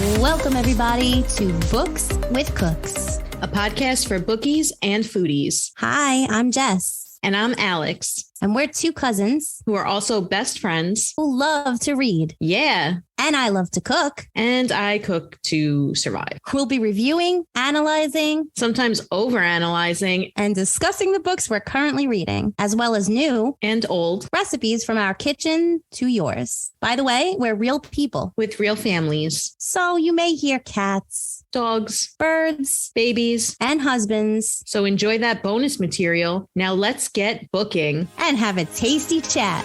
Welcome, everybody, to Books with Cooks, a podcast for bookies and foodies. Hi, I'm Jess. And I'm Alex. And we're two cousins who are also best friends who love to read. Yeah. And I love to cook. And I cook to survive. We'll be reviewing, analyzing, sometimes overanalyzing, and discussing the books we're currently reading, as well as new and old recipes from our kitchen to yours. By the way, we're real people with real families. So you may hear cats, dogs, birds, babies, and husbands. So enjoy that bonus material. Now let's get booking and have a tasty chat.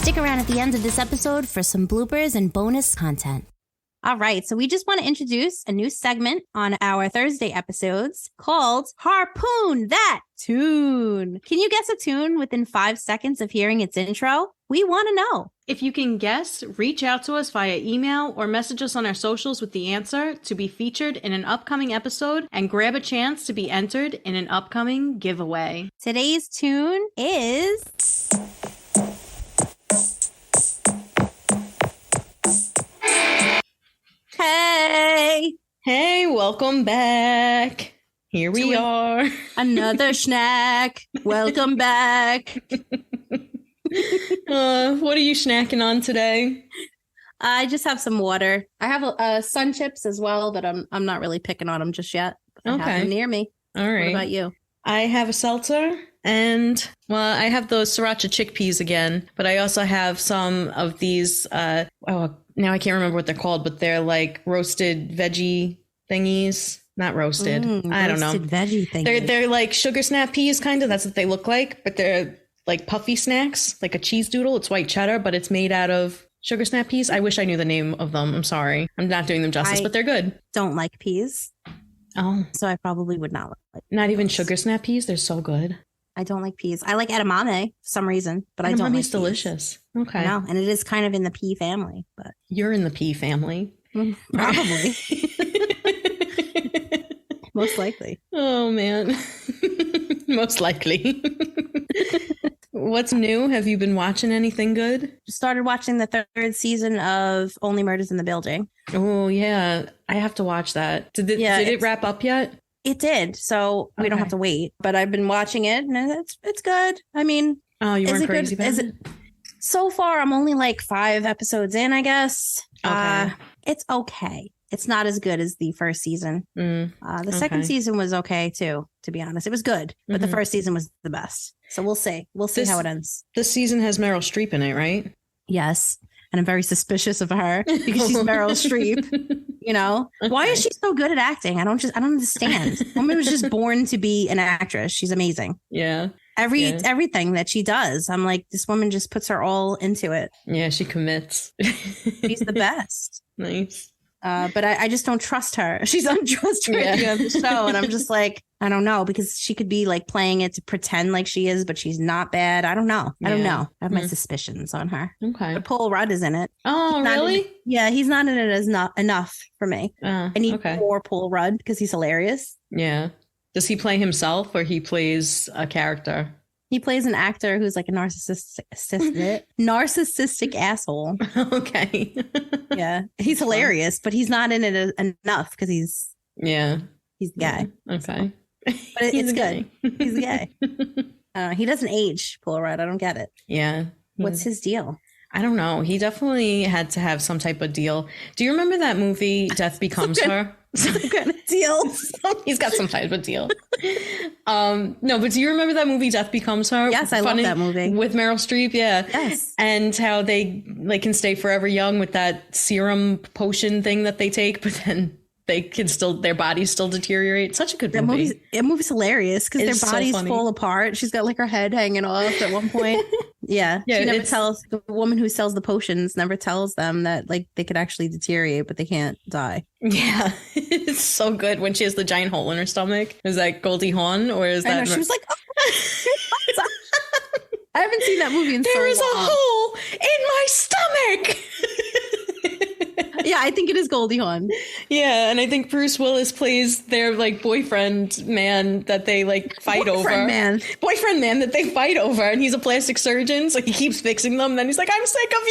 Stick around at the end of this episode for some bloopers and bonus content. All right, so we just want to introduce a new segment on our Thursday episodes called Harpoon That Tune. Can you guess a tune within 5 seconds of hearing its intro? We want to know. If you can guess, reach out to us via email or message us on our socials with the answer to be featured in an upcoming episode and grab a chance to be entered in an upcoming giveaway. Today's tune is... Hey, welcome back. Here we are. Another snack. Welcome back. What are you snacking on today? I just have some water. I have sun chips as well, but I'm not really picking on them just yet. I have them near me. All right. What about you? I have a seltzer and, well, I have those sriracha chickpeas again, but I also have some of these, now I can't remember what they're called, but they're like roasted veggie thingies. Not roasted. I don't know. Roasted veggie thingies. They're like sugar snap peas, kind of. That's what they look like. But they're like puffy snacks, like a cheese doodle. It's white cheddar, but it's made out of sugar snap peas. I wish I knew the name of them. I'm sorry. I'm not doing them justice, but they're good. Don't like peas. Oh. So I probably would not like Not peas. Even sugar snap peas? They're so good. I don't like peas. I like edamame for some reason, but I don't like peas. Delicious. Okay. No, and it is kind of in the pea family. But you're in the pea family. Probably. Most likely. Oh, man. Most likely. What's new? Have you been watching anything good? Started watching the third season of Only Murders in the Building. Oh, yeah. I have to watch that. Did it wrap up yet? It did, so we don't have to wait. But I've been watching it, and it's good. I mean, you weren't crazy about it? So far, I'm only like 5 episodes in, I guess. Okay. It's okay. It's not as good as the first season. The second season was okay too, to be honest. It was good, but the first season was the best. So we'll see. We'll see how it ends. This season has Meryl Streep in it, right? Yes. And I'm very suspicious of her because she's Meryl Streep. You know, why is she so good at acting? I don't understand. Woman was just born to be an actress. She's amazing. Yeah. Everything that she does, I'm like, this woman just puts her all into it. Yeah, she commits. She's the best. Nice. But I just don't trust her. She's untrustworthy on the show. And I'm just like, I don't know, because she could be like playing it to pretend like she is, but she's not bad. I don't know. I have my suspicions on her. Okay. But Paul Rudd is in it. Oh, really? He's not in it as not enough for me. I need more Paul Rudd because he's hilarious. Yeah. Does he play himself or he plays a character? He plays an actor who's like a narcissistic asshole. Okay. Yeah. He's hilarious, but he's not in it enough because he's the guy. Okay. But it's good. He's the guy. He doesn't age, Paul Rudd. I don't get it. Yeah. What's his deal? I don't know. He definitely had to have some type of deal. Do you remember that movie, Death Becomes Her? Some kind of deal. He's got some type of deal. No, but do you remember that movie, Death Becomes Her? Yes, I love that movie. With Meryl Streep, yeah. Yes. And how they can stay forever young with that serum potion thing that they take, but then their bodies still deteriorate. Such a good movie. That movie's hilarious because their bodies fall apart. She's got like her head hanging off at one point. Yeah. She never tells, the woman who sells the potions never tells them that like they could actually deteriorate, but they can't die. Yeah. It's so good when she has the giant hole in her stomach. Is that Goldie Hawn or is that? I know, she was like, oh. I haven't seen that movie in so long. There is a hole in my stomach. Yeah, I think it is Goldie Hawn. Yeah, and I think Bruce Willis plays their like boyfriend man that they like fight over. Boyfriend man that they fight over, and he's a plastic surgeon, so he keeps fixing them. And then he's like, "I'm sick of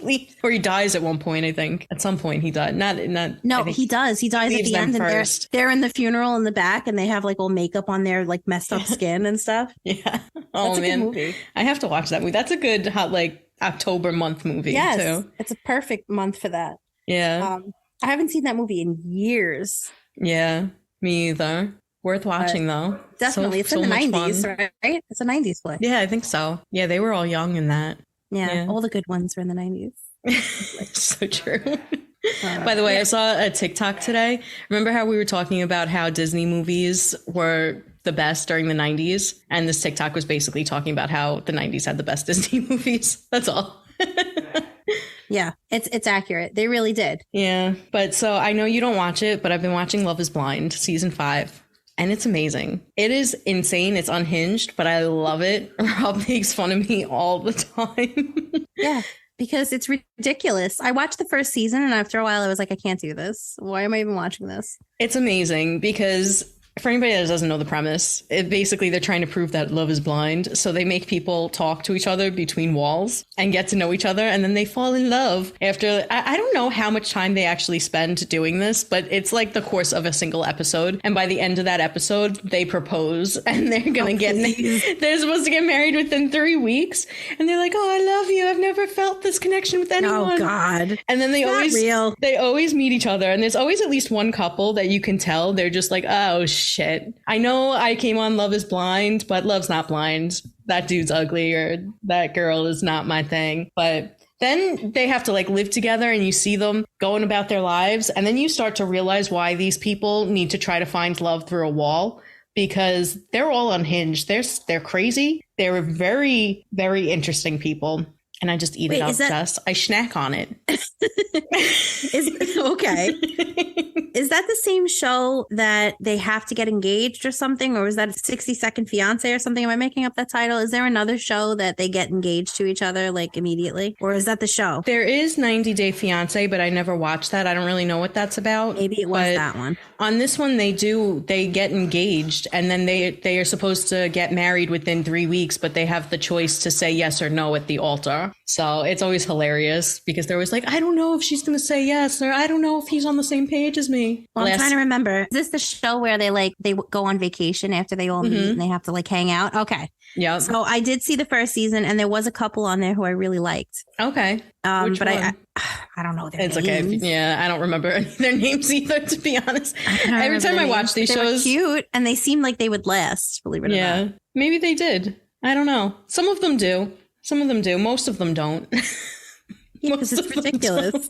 you," or he dies at one point. I think at some point he died. Not. No, he does. He dies at the end, and they're in the funeral in the back, and they have like all makeup on their like messed up skin and stuff. Yeah. Oh That's man, a good movie. I have to watch that movie. That's a good hot like October month movie. Yes, too. It's a perfect month for that. Yeah. I haven't seen that movie in years. Yeah, me either. Worth watching though. Definitely. It's in the 90s, right? It's a 90s play. Yeah, I think so. Yeah, they were all young in that. Yeah. All the good ones were in the 90s. So true. By the way, I saw a TikTok today. Remember how we were talking about how Disney movies were the best during the 90s? And this TikTok was basically talking about how the 90s had the best Disney movies. That's all. Yeah, it's accurate. They really did. Yeah. But so I know you don't watch it, but I've been watching Love is Blind season 5. And it's amazing. It is insane. It's unhinged, but I love it. Rob makes fun of me all the time. Yeah, because it's ridiculous. I watched the first season and after a while I was like, I can't do this. Why am I even watching this? It's amazing because for anybody that doesn't know the premise, basically they're trying to prove that love is blind. So they make people talk to each other between walls and get to know each other. And then they fall in love after, I don't know how much time they actually spend doing this, but it's like the course of a single episode. And by the end of that episode, they propose and they're going to they're supposed to get married within 3 weeks. And they're like, oh, I love you. I've never felt this connection with anyone. Oh, God. And then they always meet each other. And there's always at least one couple that you can tell. They're just like, oh, shit. I know I came on Love is Blind, but love's not blind. That dude's ugly or that girl is not my thing. But then they have to like live together and you see them going about their lives. And then you start to realize why these people need to try to find love through a wall, because they're all unhinged. They're crazy. They're very, very interesting people. And I just eat it up, Jess. I snack on it. Okay. Is that the same show that they have to get engaged or something? Or is that 60 Second Fiance or something? Am I making up that title? Is there another show that they get engaged to each other like immediately? Or is that the show? There is 90 Day Fiance, but I never watched that. I don't really know what that's about. Maybe it was that one. On this one, they get engaged and then they are supposed to get married within 3 weeks, but they have the choice to say yes or no at the altar. So it's always hilarious because they're always like, I don't know if she's going to say yes, or I don't know if he's on the same page as me. Well, I'm trying to remember. Is this the show where they go on vacation after they all meet and they have to like hang out? Okay. Yeah. So I did see the first season and there was a couple on there who I really liked. Okay. But I don't know their names. It's okay. Yeah, I don't remember their names either, to be honest. Every time I watch these shows, they were cute and they seemed like they would last, believe it or not. Yeah, maybe they did. I don't know. Some of them do. Some of them do. Most of them don't. Because it's ridiculous.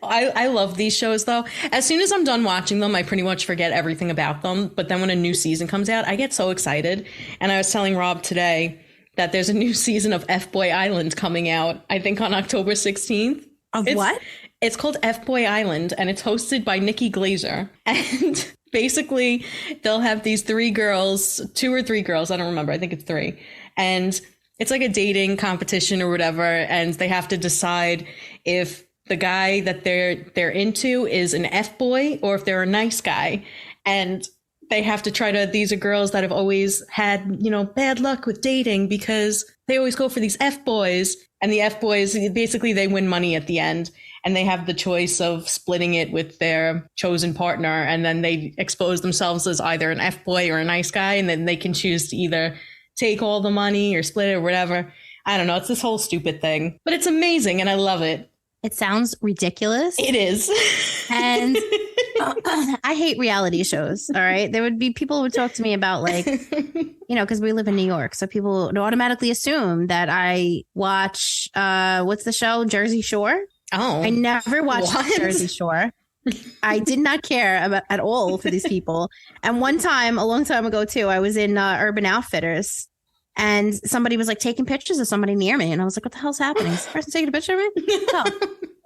I love these shows, though. As soon as I'm done watching them, I pretty much forget everything about them. But then when a new season comes out, I get so excited. And I was telling Rob today that there's a new season of F-Boy Island coming out, I think on October 16th. What? It's called F-Boy Island, and it's hosted by Nikki Glazer. And basically, they'll have these 3 girls, 2 or 3 girls, I don't remember, I think it's 3. And it's like a dating competition or whatever, and they have to decide if the guy that they're into is an F-boy or if they're a nice guy. And they have to try to, these are girls that have always had, bad luck with dating because they always go for these F-boys. And the F-boys, basically they win money at the end. And they have the choice of splitting it with their chosen partner. And then they expose themselves as either an F-boy or a nice guy. And then they can choose to either take all the money or split it or whatever. I don't know. It's this whole stupid thing, but it's amazing and I love it. It sounds ridiculous. It is. And I hate reality shows. All right. There would be people who would talk to me about like, because we live in New York. So people would automatically assume that I watch, what's the show? Jersey Shore. Oh, I never watched Jersey Shore. I did not care about at all for these people. And one time, a long time ago too, I was in Urban Outfitters, and somebody was like taking pictures of somebody near me, and I was like, "What the hell's happening? Is this person taking a picture of me?" No.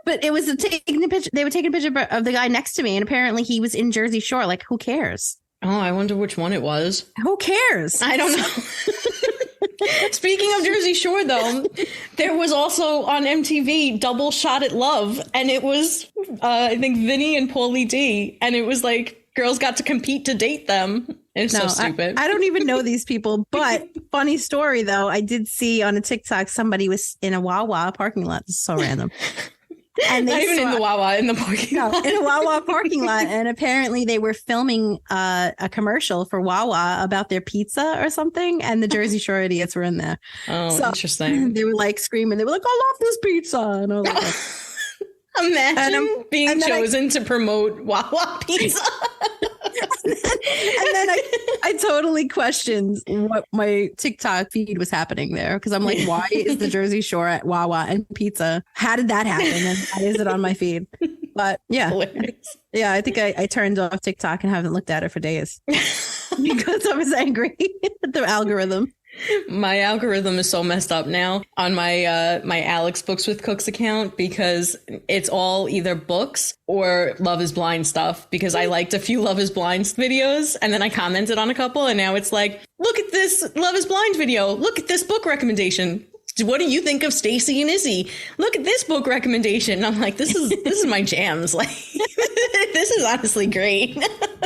But it was taking a picture. They were taking a picture of the guy next to me, and apparently he was in Jersey Shore. Like, who cares? Oh, I wonder which one it was. Who cares? I don't know. Speaking of Jersey Shore, though, there was also on MTV Double Shot at Love, and it was, I think, Vinny and Pauly D, and it was like girls got to compete to date them. It's so stupid. I don't even know these people, but funny story, though. I did see on a TikTok somebody was in a Wawa parking lot. This is so random. And not even in the Wawa, in the parking lot. In a Wawa parking lot. And apparently they were filming a commercial for Wawa about their pizza or something. And the Jersey Shore idiots were in there. Oh, so interesting. They were like screaming. They were like, I love this pizza. And I was like, imagine being chosen to promote Wawa pizza. and then I totally questioned what my TikTok feed was happening there, because I'm like, why is the Jersey Shore at Wawa and pizza? How did that happen? And why is it on my feed? But yeah, I think I turned off TikTok and haven't looked at it for days because I was angry at the algorithm. My algorithm is so messed up now on my my Alex Books with Cooks account, because it's all either books or Love is Blind stuff, because I liked a few Love is Blind videos and then I commented on a couple, and now it's like, look at this Love is Blind video. Look at this book recommendation. What do you think of Stacy and Izzy? Look at this book recommendation. And I'm like, this is my jams. Like, this is honestly great.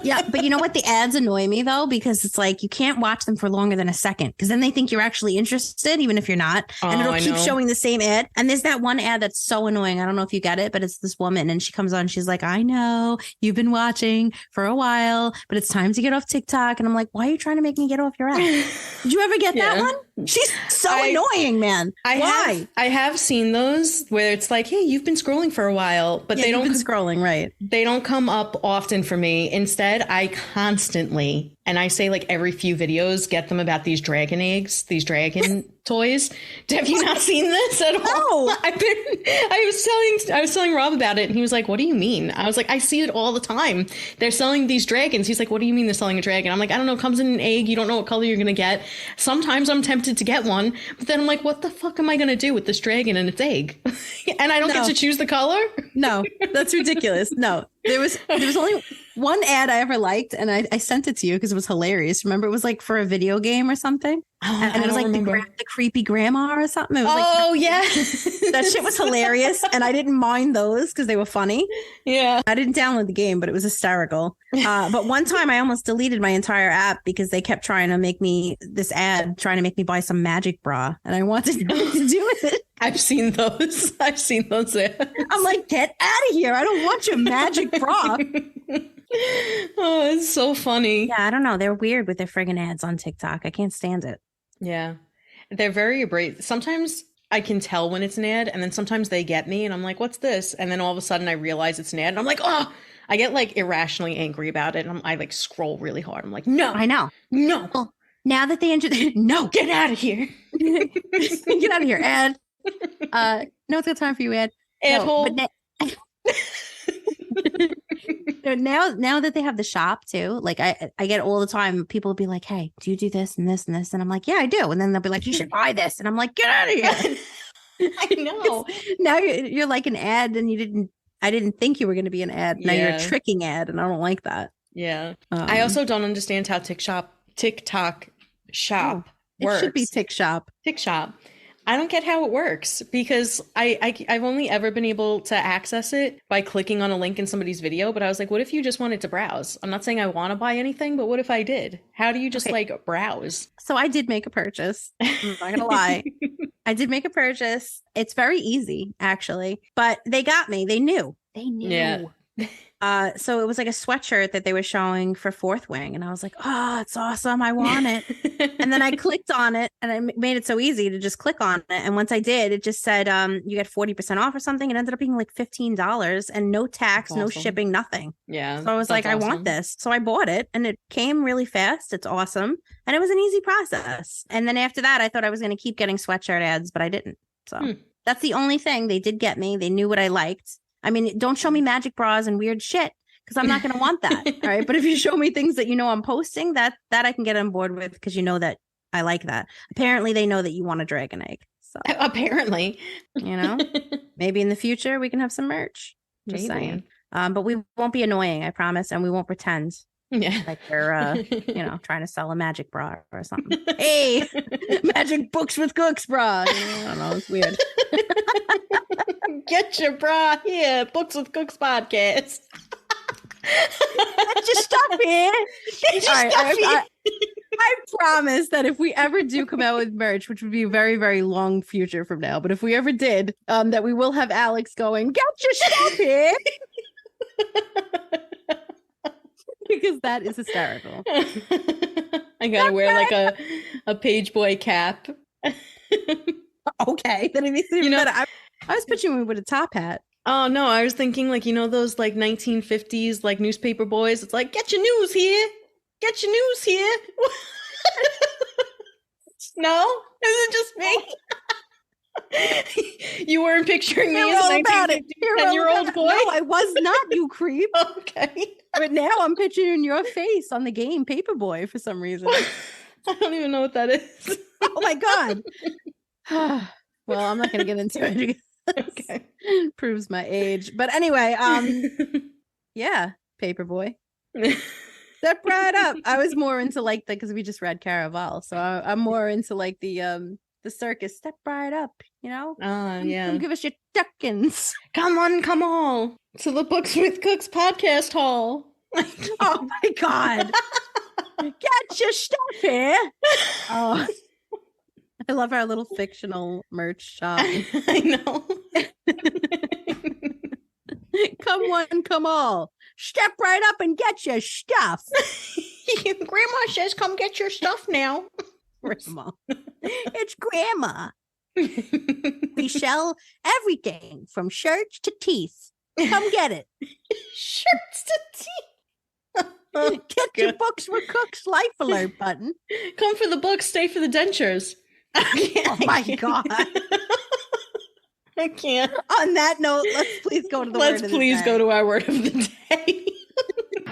Yeah, but you know what? The ads annoy me, though, because it's like you can't watch them for longer than a second, because then they think you're actually interested, even if you're not. And it'll keep showing the same ad. And there's that one ad that's so annoying. I don't know if you get it, but it's this woman, and she comes on. She's like, I know you've been watching for a while, but it's time to get off TikTok. And I'm like, why are you trying to make me get off your app? Did you ever get that one? She's so annoying, man. Why? I have seen those where it's like, hey, you've been scrolling for a while, but they don't. You've been scrolling, right? They don't come up often for me. Instead, I constantly, and I say like every few videos, get them about these dragon eggs, these dragon toys. Have you not seen this at all? No. I was telling Rob about it, and he was like, what do you mean? I was like, I see it all the time. They're selling these dragons. He's like, what do you mean they're selling a dragon? I'm like, I don't know. It comes in an egg. You don't know what color you're going to get. Sometimes I'm tempted to get one, but then I'm like, what the fuck am I going to do with this dragon and its egg? And I don't get to choose the color? No, that's ridiculous. No, there was only one ad I ever liked, and I sent it to you because it was hilarious. Remember, it was like for a video game or something. And it was like the creepy grandma or something. It was yeah. That shit was hilarious. And I didn't mind those because they were funny. Yeah. I didn't download the game, but it was hysterical. But one time I almost deleted my entire app because they kept trying to make me buy some magic bra. And I wanted nothing to do with it. I've seen those. I'm like, get out of here. I don't want your magic bra. Oh, it's so funny. Yeah, I don't know. They're weird with their friggin' ads on TikTok. I can't stand it. Yeah. They're very abrasive. Sometimes I can tell when it's an ad, and then sometimes they get me and I'm like, what's this? And then all of a sudden I realize it's an ad and I'm like, oh, I get like irrationally angry about it. And I like scroll really hard. I'm like, no, I know. No. Well, now that they no, get out of here. Get out of here, ad. No, it's got time for you, ad. Ad hole. Now that they have the shop too, like I get all the time, people will be like, hey, do you do this and this and this? And I'm like, yeah, I do. And then they'll be like, you should buy this. And I'm like, get out of here. I know. Now you're like an ad, and I didn't think you were going to be an ad. Now you're a tricking ad, and I don't like that. Yeah. I also don't understand how TikTok shop works. It should be TikTok. I don't get how it works, because I've only ever been able to access it by clicking on a link in somebody's video. But I was like, what if you just wanted to browse? I'm not saying I want to buy anything, but what if I did? How do you just like browse? So I did make a purchase. I'm not going to lie. I did make a purchase. It's very easy, actually. But they got me. They knew. Yeah. So it was like a sweatshirt that they were showing for Fourth Wing. And I was like, oh, it's awesome. I want it. And then I clicked on it, and I made it so easy to just click on it. And once I did, it just said, you get 40% off or something. It ended up being like $15 and no tax, no shipping, nothing. Yeah. So I was like, I want this. So I bought it, and it came really fast. It's awesome. And it was an easy process. And then after that, I thought I was going to keep getting sweatshirt ads, but I didn't. So that's the only thing. They did get me. They knew what I liked. I mean, don't show me magic bras and weird shit because I'm not going to want that. All right. But if you show me things that I'm posting, that I can get on board with because you know that I like that. Apparently, they know that you want a dragon egg. So apparently, maybe in the future we can have some merch. Just saying. But we won't be annoying, I promise, and we won't pretend. Yeah, like they're trying to sell a magic bra or something. Hey, magic books with cooks bra. I don't know, it's weird. Get your bra here, Books with Cooks podcast. Get your stuff here. Get your stuff here. I promise that if we ever do come out with merch, which would be a very, very long future from now, but if we ever did, that we will have Alex going, get your stuff here. Because that is hysterical. I gotta wear like a page boy cap. Okay, then it makes it even better. I was picturing me with a top hat. Oh no, I was thinking like those like 1950s like newspaper boys. It's like get your news here, get your news here. No, is it just me? You weren't picturing me as a 10-year-old boy? No, I was not, you creep. Okay. But now I'm picturing your face on the game Paperboy for some reason. I don't even know what that is. Oh my God. Well, I'm not going to get into it. Okay. Proves my age. But anyway, yeah, Paperboy. Step right up. I was more into like because we just read Caraval. So I'm more into like the circus. Step right up, yeah. Come give us your duckins. Come on, come all to the Books with Cooks podcast hall. Oh my God. Get your stuff here. Oh, I love our little fictional merch shop. I know. Come one, come all. Step right up and get your stuff. Grandma says come get your stuff now. Grandma. It's Grandma. We sell everything from shirts to teeth. Come get it. Shirts to teeth. Get your Books with Cooks life alert button. Come for the books, stay for the dentures. Oh my God. I can't. On that note, let's please go to the word of the day. Let's please go to our word of the day.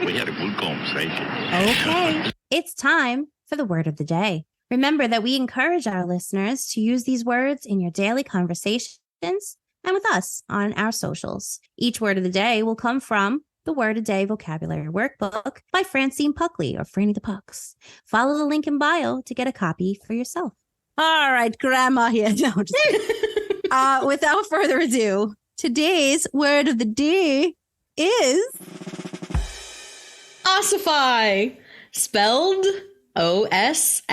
We had a good conversation. Okay. It's time for the word of the day. Remember that we encourage our listeners to use these words in your daily conversations and with us on our socials. Each word of the day will come from the Word a Day Vocabulary Workbook by Francine Puckley or Franny the Pucks. Follow the link in bio to get a copy for yourself. All right, Grandma here. No, just without further ado, today's word of the day is ossify, spelled O-S-S-I-F-Y,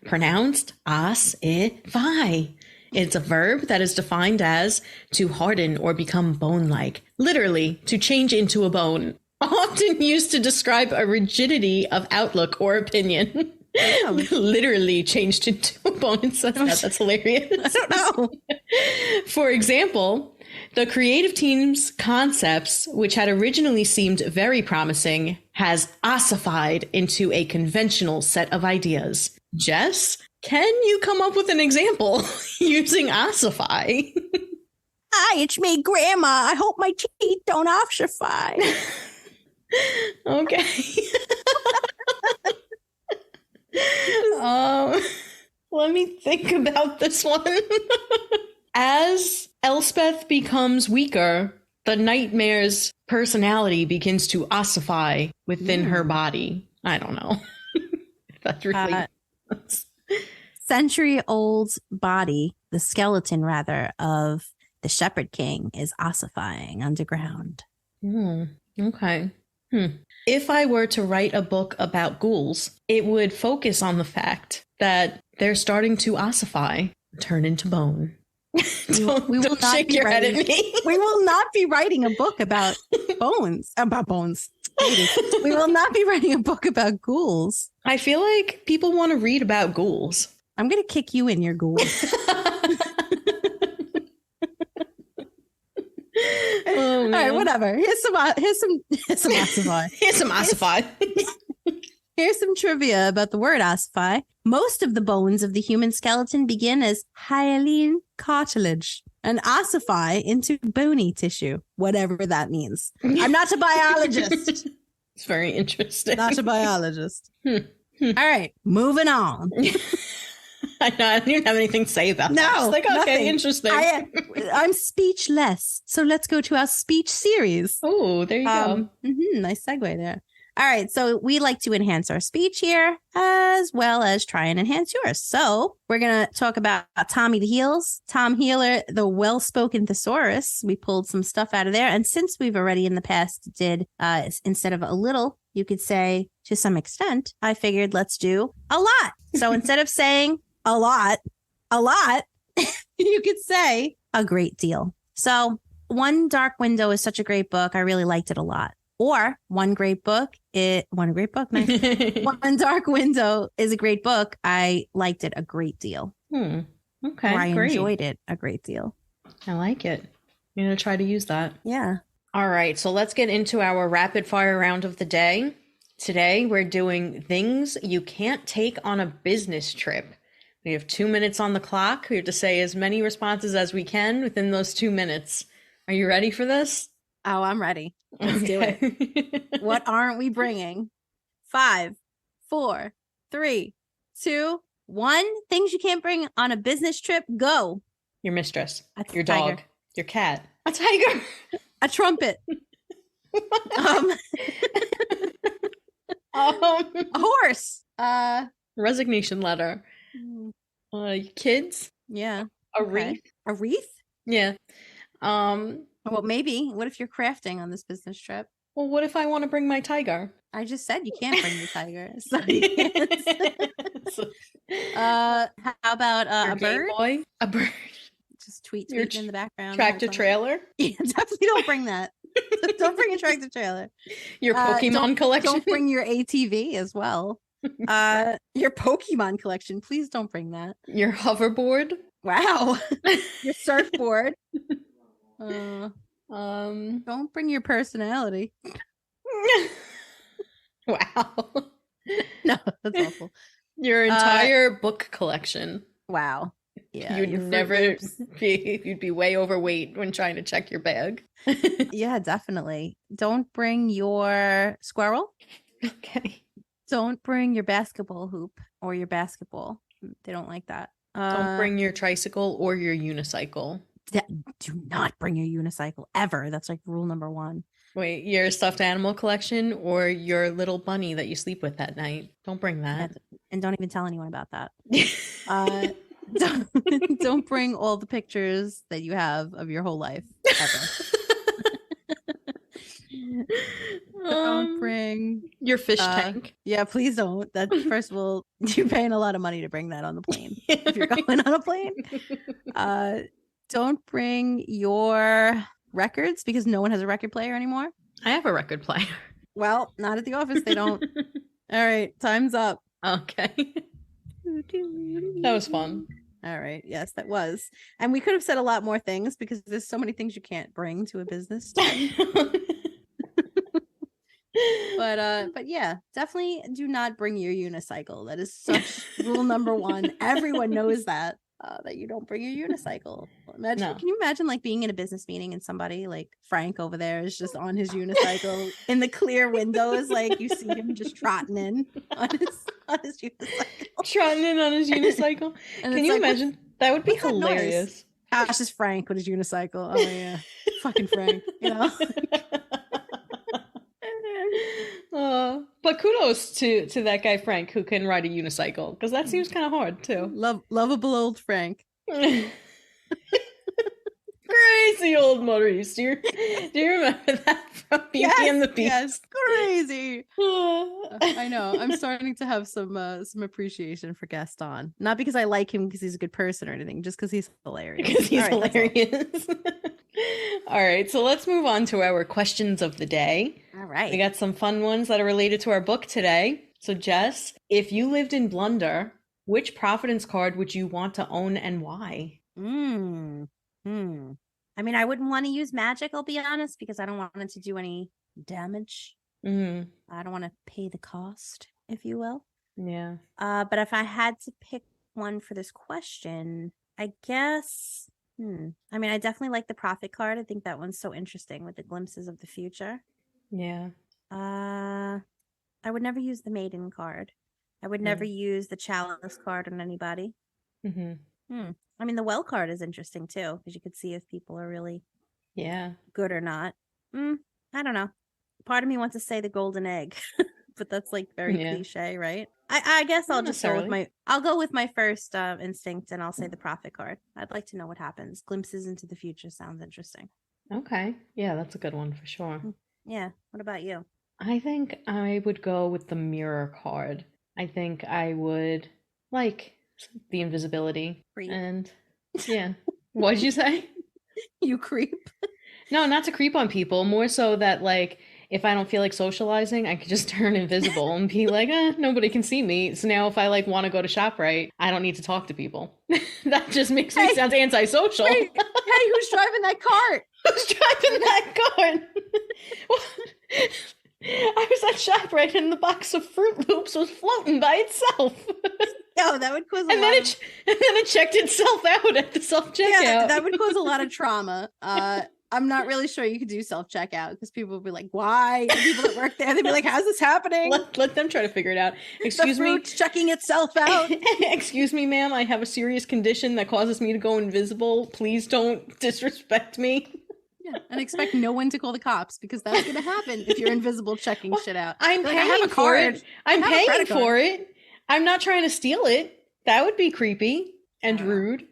pronounced ossify. It's a verb that is defined as to harden or become bone-like, literally to change into a bone, often used to describe a rigidity of outlook or opinion. Literally changed into a bone and says that. That's hilarious. I don't know. For example, the creative team's concepts, which had originally seemed very promising, has ossified into a conventional set of ideas. Jess, can you come up with an example using ossify? Hi, it's me, Grandma. I hope my teeth don't ossify. Okay. Let me think about this one. As Elspeth becomes weaker, the nightmare's personality begins to ossify within her body. I don't know. That's really century-old body, the skeleton rather, of the Shepherd King is ossifying underground. Okay. If I were to write a book about ghouls, it would focus on the fact that they're starting to ossify, turn into bone. Don't shake your head at me. We will not be writing a book about bones. About bones. We will not be writing a book about ghouls. I feel like people want to read about ghouls. I'm going to kick you in your ghoul. Oh, all right, whatever. Here's some ossify. Here's some ossify. Here's some trivia about the word ossify. Most of the bones of the human skeleton begin as hyaline cartilage. and ossify into bony tissue, whatever that means. I'm not a biologist. It's very interesting. Not a biologist. All right, moving on. I know, I don't even have anything to say about that. No, Just like, okay, nothing. interesting. I'm speechless. So let's go to our speech series. Oh, there you go. Nice segue there. All right, so we like to enhance our speech here as well as try and enhance yours. So we're going to talk about Tommy the Heels, Tom Healer, the well-spoken thesaurus. We pulled some stuff out of there. And since we've already in the past did, instead of a little, you could say to some extent, I figured let's do a lot. So instead of saying a lot, you could say a great deal. So One Dark Window is such a great book. I really liked it a lot. Or One Great Book. Nice. One Dark Window is a great book. I liked it a great deal. Okay. Or I enjoyed it a great deal. I like it. I'm going to try to use that. Yeah. All right. So let's get into our rapid fire round of the day. Today, we're doing things you can't take on a business trip. We have 2 minutes on the clock. We have to say as many responses as we can within those 2 minutes. Are you ready for this? Oh, I'm ready. Let's do it. What aren't we bringing? 5, 4, 3, 2, 1. Things you can't bring on a business trip. Go. Your mistress. Your tiger. dog. Your cat. A tiger. A trumpet. A horse. Resignation letter. Kids. Yeah. A wreath. A wreath? Yeah. Well, maybe. What if you're crafting on this business trip? Well, what if I want to bring my tiger? I just said you can't bring your tiger. So you can't. How about a bird? Boy? A bird. Just tweet in the background. Tractor trailer? Yeah, definitely don't bring that. Don't bring a tractor trailer. Your Pokemon collection? Don't bring your ATV as well. Your Pokemon collection. Please don't bring that. Your hoverboard? Wow. Your surfboard. Don't bring your personality. Wow. No, that's awful. Your entire book collection. Wow. Yeah. You'd be way overweight when trying to check your bag. Yeah, definitely. Don't bring your squirrel. Okay. Don't bring your basketball hoop or your basketball. They don't like that. Don't bring your tricycle or your unicycle. Do not bring your unicycle ever. That's like rule number 1. Wait, your stuffed animal collection or your little bunny that you sleep with at night. Don't bring that. And don't even tell anyone about that. Don't bring all the pictures that you have of your whole life ever. Don't bring your fish tank. Yeah, please don't. That first of all, you're paying a lot of money to bring that on the plane. If you're going on a plane. Don't bring your records because no one has a record player anymore. I have a record player. Well, not at the office. They don't. All right, time's up. Okay. That was fun. All right. Yes, that was. And we could have said a lot more things because there's so many things you can't bring to a business. But yeah, definitely do not bring your unicycle. That is such rule number 1. Everyone knows that you don't bring your unicycle. Can you imagine like being in a business meeting and somebody like Frank over there is just on his unicycle in the clear windows, like you see him just trotting in on his unicycle. Trotting in on his unicycle. Can you imagine? That would be hilarious. Gosh, is Frank with his unicycle. Oh yeah. Fucking Frank, you know. But kudos to that guy Frank who can ride a unicycle because that seems kind of hard too. Lovable old Frank. Crazy old Maurice. Do you remember that from Beauty and the Beast? Yes, crazy. I know. I'm starting to have some appreciation for Gaston. Not because I like him because he's a good person or anything, just because he's hilarious. Because he's hilarious. All right, so let's move on to our questions of the day. All right. We got some fun ones that are related to our book today. So Jess, if you lived in Blunder, which Providence card would you want to own and why? I mean, I wouldn't want to use magic, I'll be honest, because I don't want it to do any damage. I don't want to pay the cost, if you will. Yeah. But if I had to pick one for this question, I guess I mean, I definitely like the prophet card. I think that one's so interesting with the glimpses of the future. Yeah. I would never use the maiden card. I would never use the chalice card on anybody. I mean, the well card is interesting too, because you could see if people are really good or not. I don't know. Part of me wants to say the golden egg, but that's like very cliche, right? I guess I'll just go with I'll go with my first instinct, and I'll say the prophet card. I'd like to know what happens. Glimpses into the future sounds interesting. Okay. Yeah, that's a good one for sure. Yeah. What about you? I think I would go with the mirror card. I think I would like the invisibility. Creep. And yeah. What'd you say? You creep. No, not to creep on people. More so that like if I don't feel like socializing, I could just turn invisible and be like, nobody can see me. So now if I like want to go to ShopRite, I don't need to talk to people. That just makes me sound antisocial. Wait, hey, who's driving that cart? Who's driving that cart? I was at ShopRite and the box of Fruit Loops was floating by itself. Oh, that would cause and then it checked itself out at the self-checkout. Yeah, that would cause a lot of trauma. I'm not really sure you could do self-checkout because people would be like, why? And people that work there, they'd be like, how's this happening? Let them try to figure it out. Excuse me. Checking itself out. Excuse me, ma'am. I have a serious condition that causes me to go invisible. Please don't disrespect me. Yeah, and expect no one to call the cops because that's going to happen if you're invisible checking shit out. I'm paying for it. I'm paying for it. I'm not trying to steal it. That would be creepy and rude.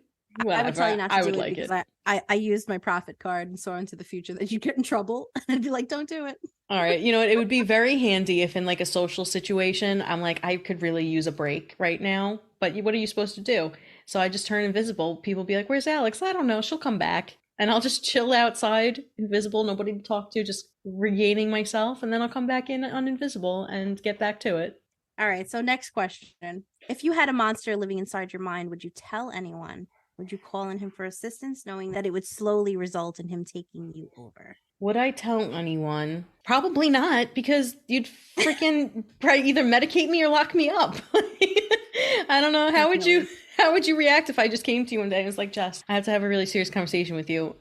Whatever. I would tell you not to do it like because I used my profit card and saw into the future that you'd get in trouble. And I'd be like, don't do it. All right. You know what? It would be very handy if in like a social situation, I'm like, I could really use a break right now. But what are you supposed to do? So I just turn invisible. People be like, where's Alex? I don't know. She'll come back. And I'll just chill outside, invisible, nobody to talk to, just regaining myself. And then I'll come back in uninvisible and get back to it. All right. So next question. If you had a monster living inside your mind, would you tell anyone? Would you call on him for assistance, knowing that it would slowly result in him taking you over? Would I tell anyone? Probably not, because you'd freaking probably either medicate me or lock me up. I don't know. How would you react if I just came to you one day and was like, Jess, I have to have a really serious conversation with you.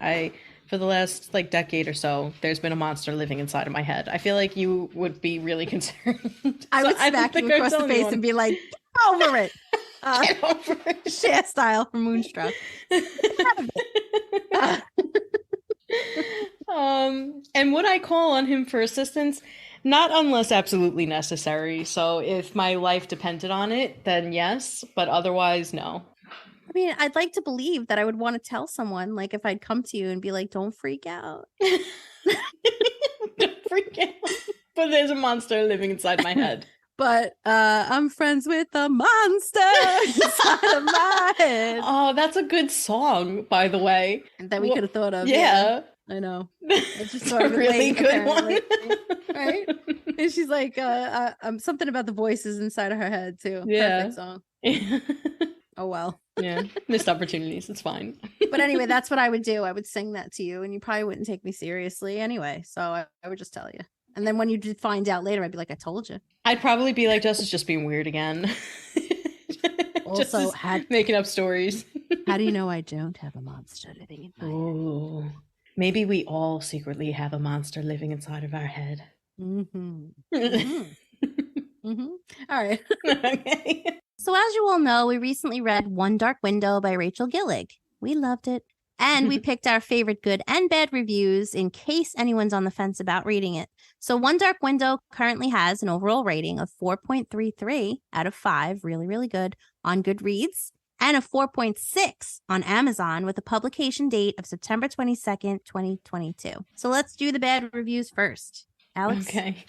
For the last like decade or so, there's been a monster living inside of my head. I feel like you would be really concerned. I would smack you across the face and be like, get over it. Get over it. Cher style from Moonstruck. And would I call on him for assistance? Not unless absolutely necessary. So if my life depended on it, then yes, but otherwise, no. I mean, I'd like to believe that I would want to tell someone, like if I'd come to you and be like, don't freak out. Don't freak out. But there's a monster living inside my head. But I'm friends with a monster inside of my head. Oh, that's a good song, by the way. That we could have thought of. Yeah. I know. It's just sort a of really late, good one. Right? And she's like, something about the voices inside of her head, too. Yeah. Perfect song. Oh, well. Yeah. Missed opportunities. It's fine. But anyway, that's what I would do. I would sing that to you, and you probably wouldn't take me seriously anyway. So I would just tell you. And then when you did find out later, I'd be like, I told you. I'd probably be like, Jess is just being weird again. Also, making up stories. How do you know I don't have a monster living in my head? Maybe we all secretly have a monster living inside of our head. Mm-hmm. Mm-hmm. Mm-hmm. All right. Okay. So as you all know, we recently read One Dark Window by Rachel Gillig. We loved it. And we picked our favorite good and bad reviews in case anyone's on the fence about reading it. So One Dark Window currently has an overall rating of 4.33 out of 5, really, really good, on Goodreads, and a 4.6 on Amazon with a publication date of September 22nd, 2022. So let's do the bad reviews first. Alex? Okay.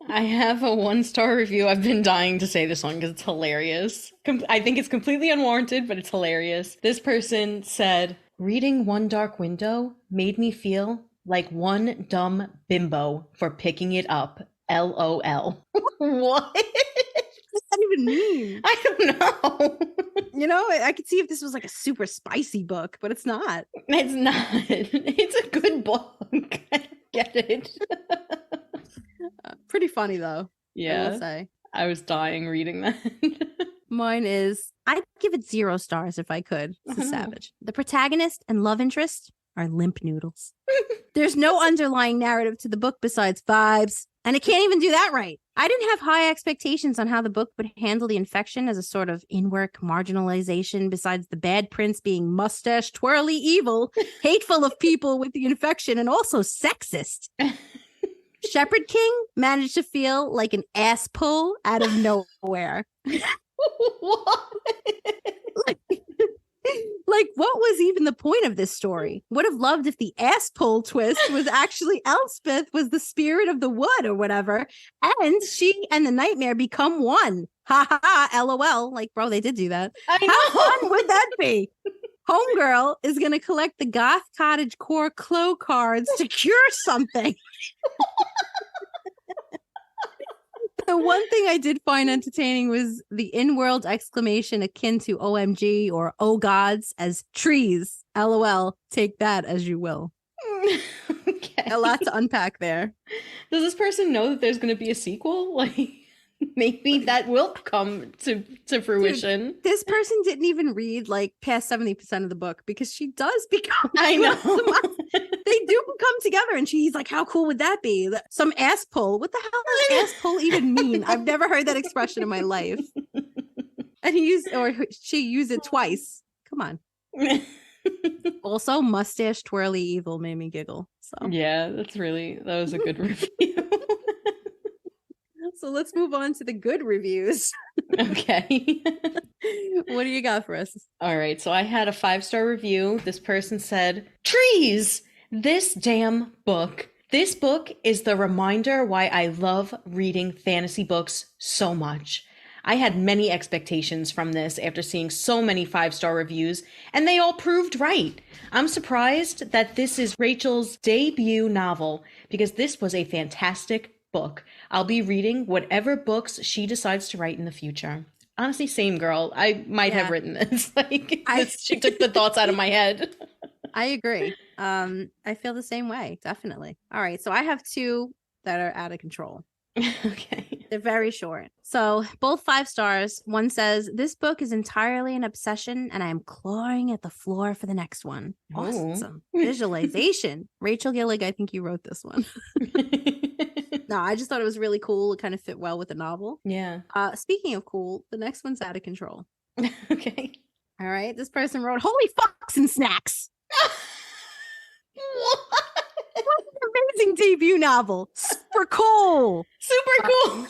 I have a 1-star review. I've been dying to say this one because it's hilarious. I think it's completely unwarranted, but it's hilarious. This person said, reading One Dark Window made me feel like one dumb bimbo for picking it up. LOL. What? What does that even mean? I don't know. You know, I could see if this was like a super spicy book, but it's not. It's not. It's a good book. I get it. Pretty funny though. Yeah. I will say. I was dying reading that. Mine is, I'd give it 0 stars if I could. It's a savage. The protagonist and love interest are limp noodles. There's no underlying narrative to the book besides vibes, and it can't even do that right. I didn't have high expectations on how the book would handle the infection as a sort of in-work marginalization, besides the bad prince being mustache twirly evil, hateful of people with the infection, and also sexist. Shepherd King managed to feel like an ass pull out of nowhere. What? Like, what was even the point of this story? Would have loved if the ass pull twist was actually Elspeth was the spirit of the wood or whatever, and she and the nightmare become one. Ha ha ha, LOL. Like, bro, they did do that. How fun would that be? Homegirl is going to collect the Goth Cottage Core Clo cards to cure something. The one thing I did find entertaining was the in-world exclamation akin to OMG or Oh Gods as trees. LOL. Take that as you will. Okay. A lot to unpack there. Does this person know that there's going to be a sequel? Like, maybe that will come to fruition. Dude, this person didn't even read like past 70% of the book because she does become. I know. They do come together and she's like, how cool would that be? Some ass pull. What the hell does ass pull even mean? I've never heard that expression in my life. And she used it twice. Come on. Also, mustache twirly evil made me giggle. So yeah, that was a good review. So let's move on to the good reviews. Okay. What do you got for us? All right. So I had a 5-star review. This person said, trees, this damn book. This book is the reminder why I love reading fantasy books so much. I had many expectations from this after seeing so many 5-star reviews, and they all proved right. I'm surprised that this is Rachel's debut novel because this was a fantastic book. I'll be reading whatever books she decides to write in the future. Honestly, same girl. I might have written this. She took the thoughts out of my head. I agree. I feel the same way. Definitely. All right. So I have 2 that are out of control. Okay. They're very short. So both 5 stars. One says, this book is entirely an obsession and I am clawing at the floor for the next one. Awesome. Visualization. Rachel Gillig, I think you wrote this one. No, I just thought it was really cool. It kind of fit well with the novel. Yeah. Speaking of cool, the next one's out of control. Okay. All right. This person wrote, holy fucks and snacks. What? What an amazing debut novel. Super cool. Super cool.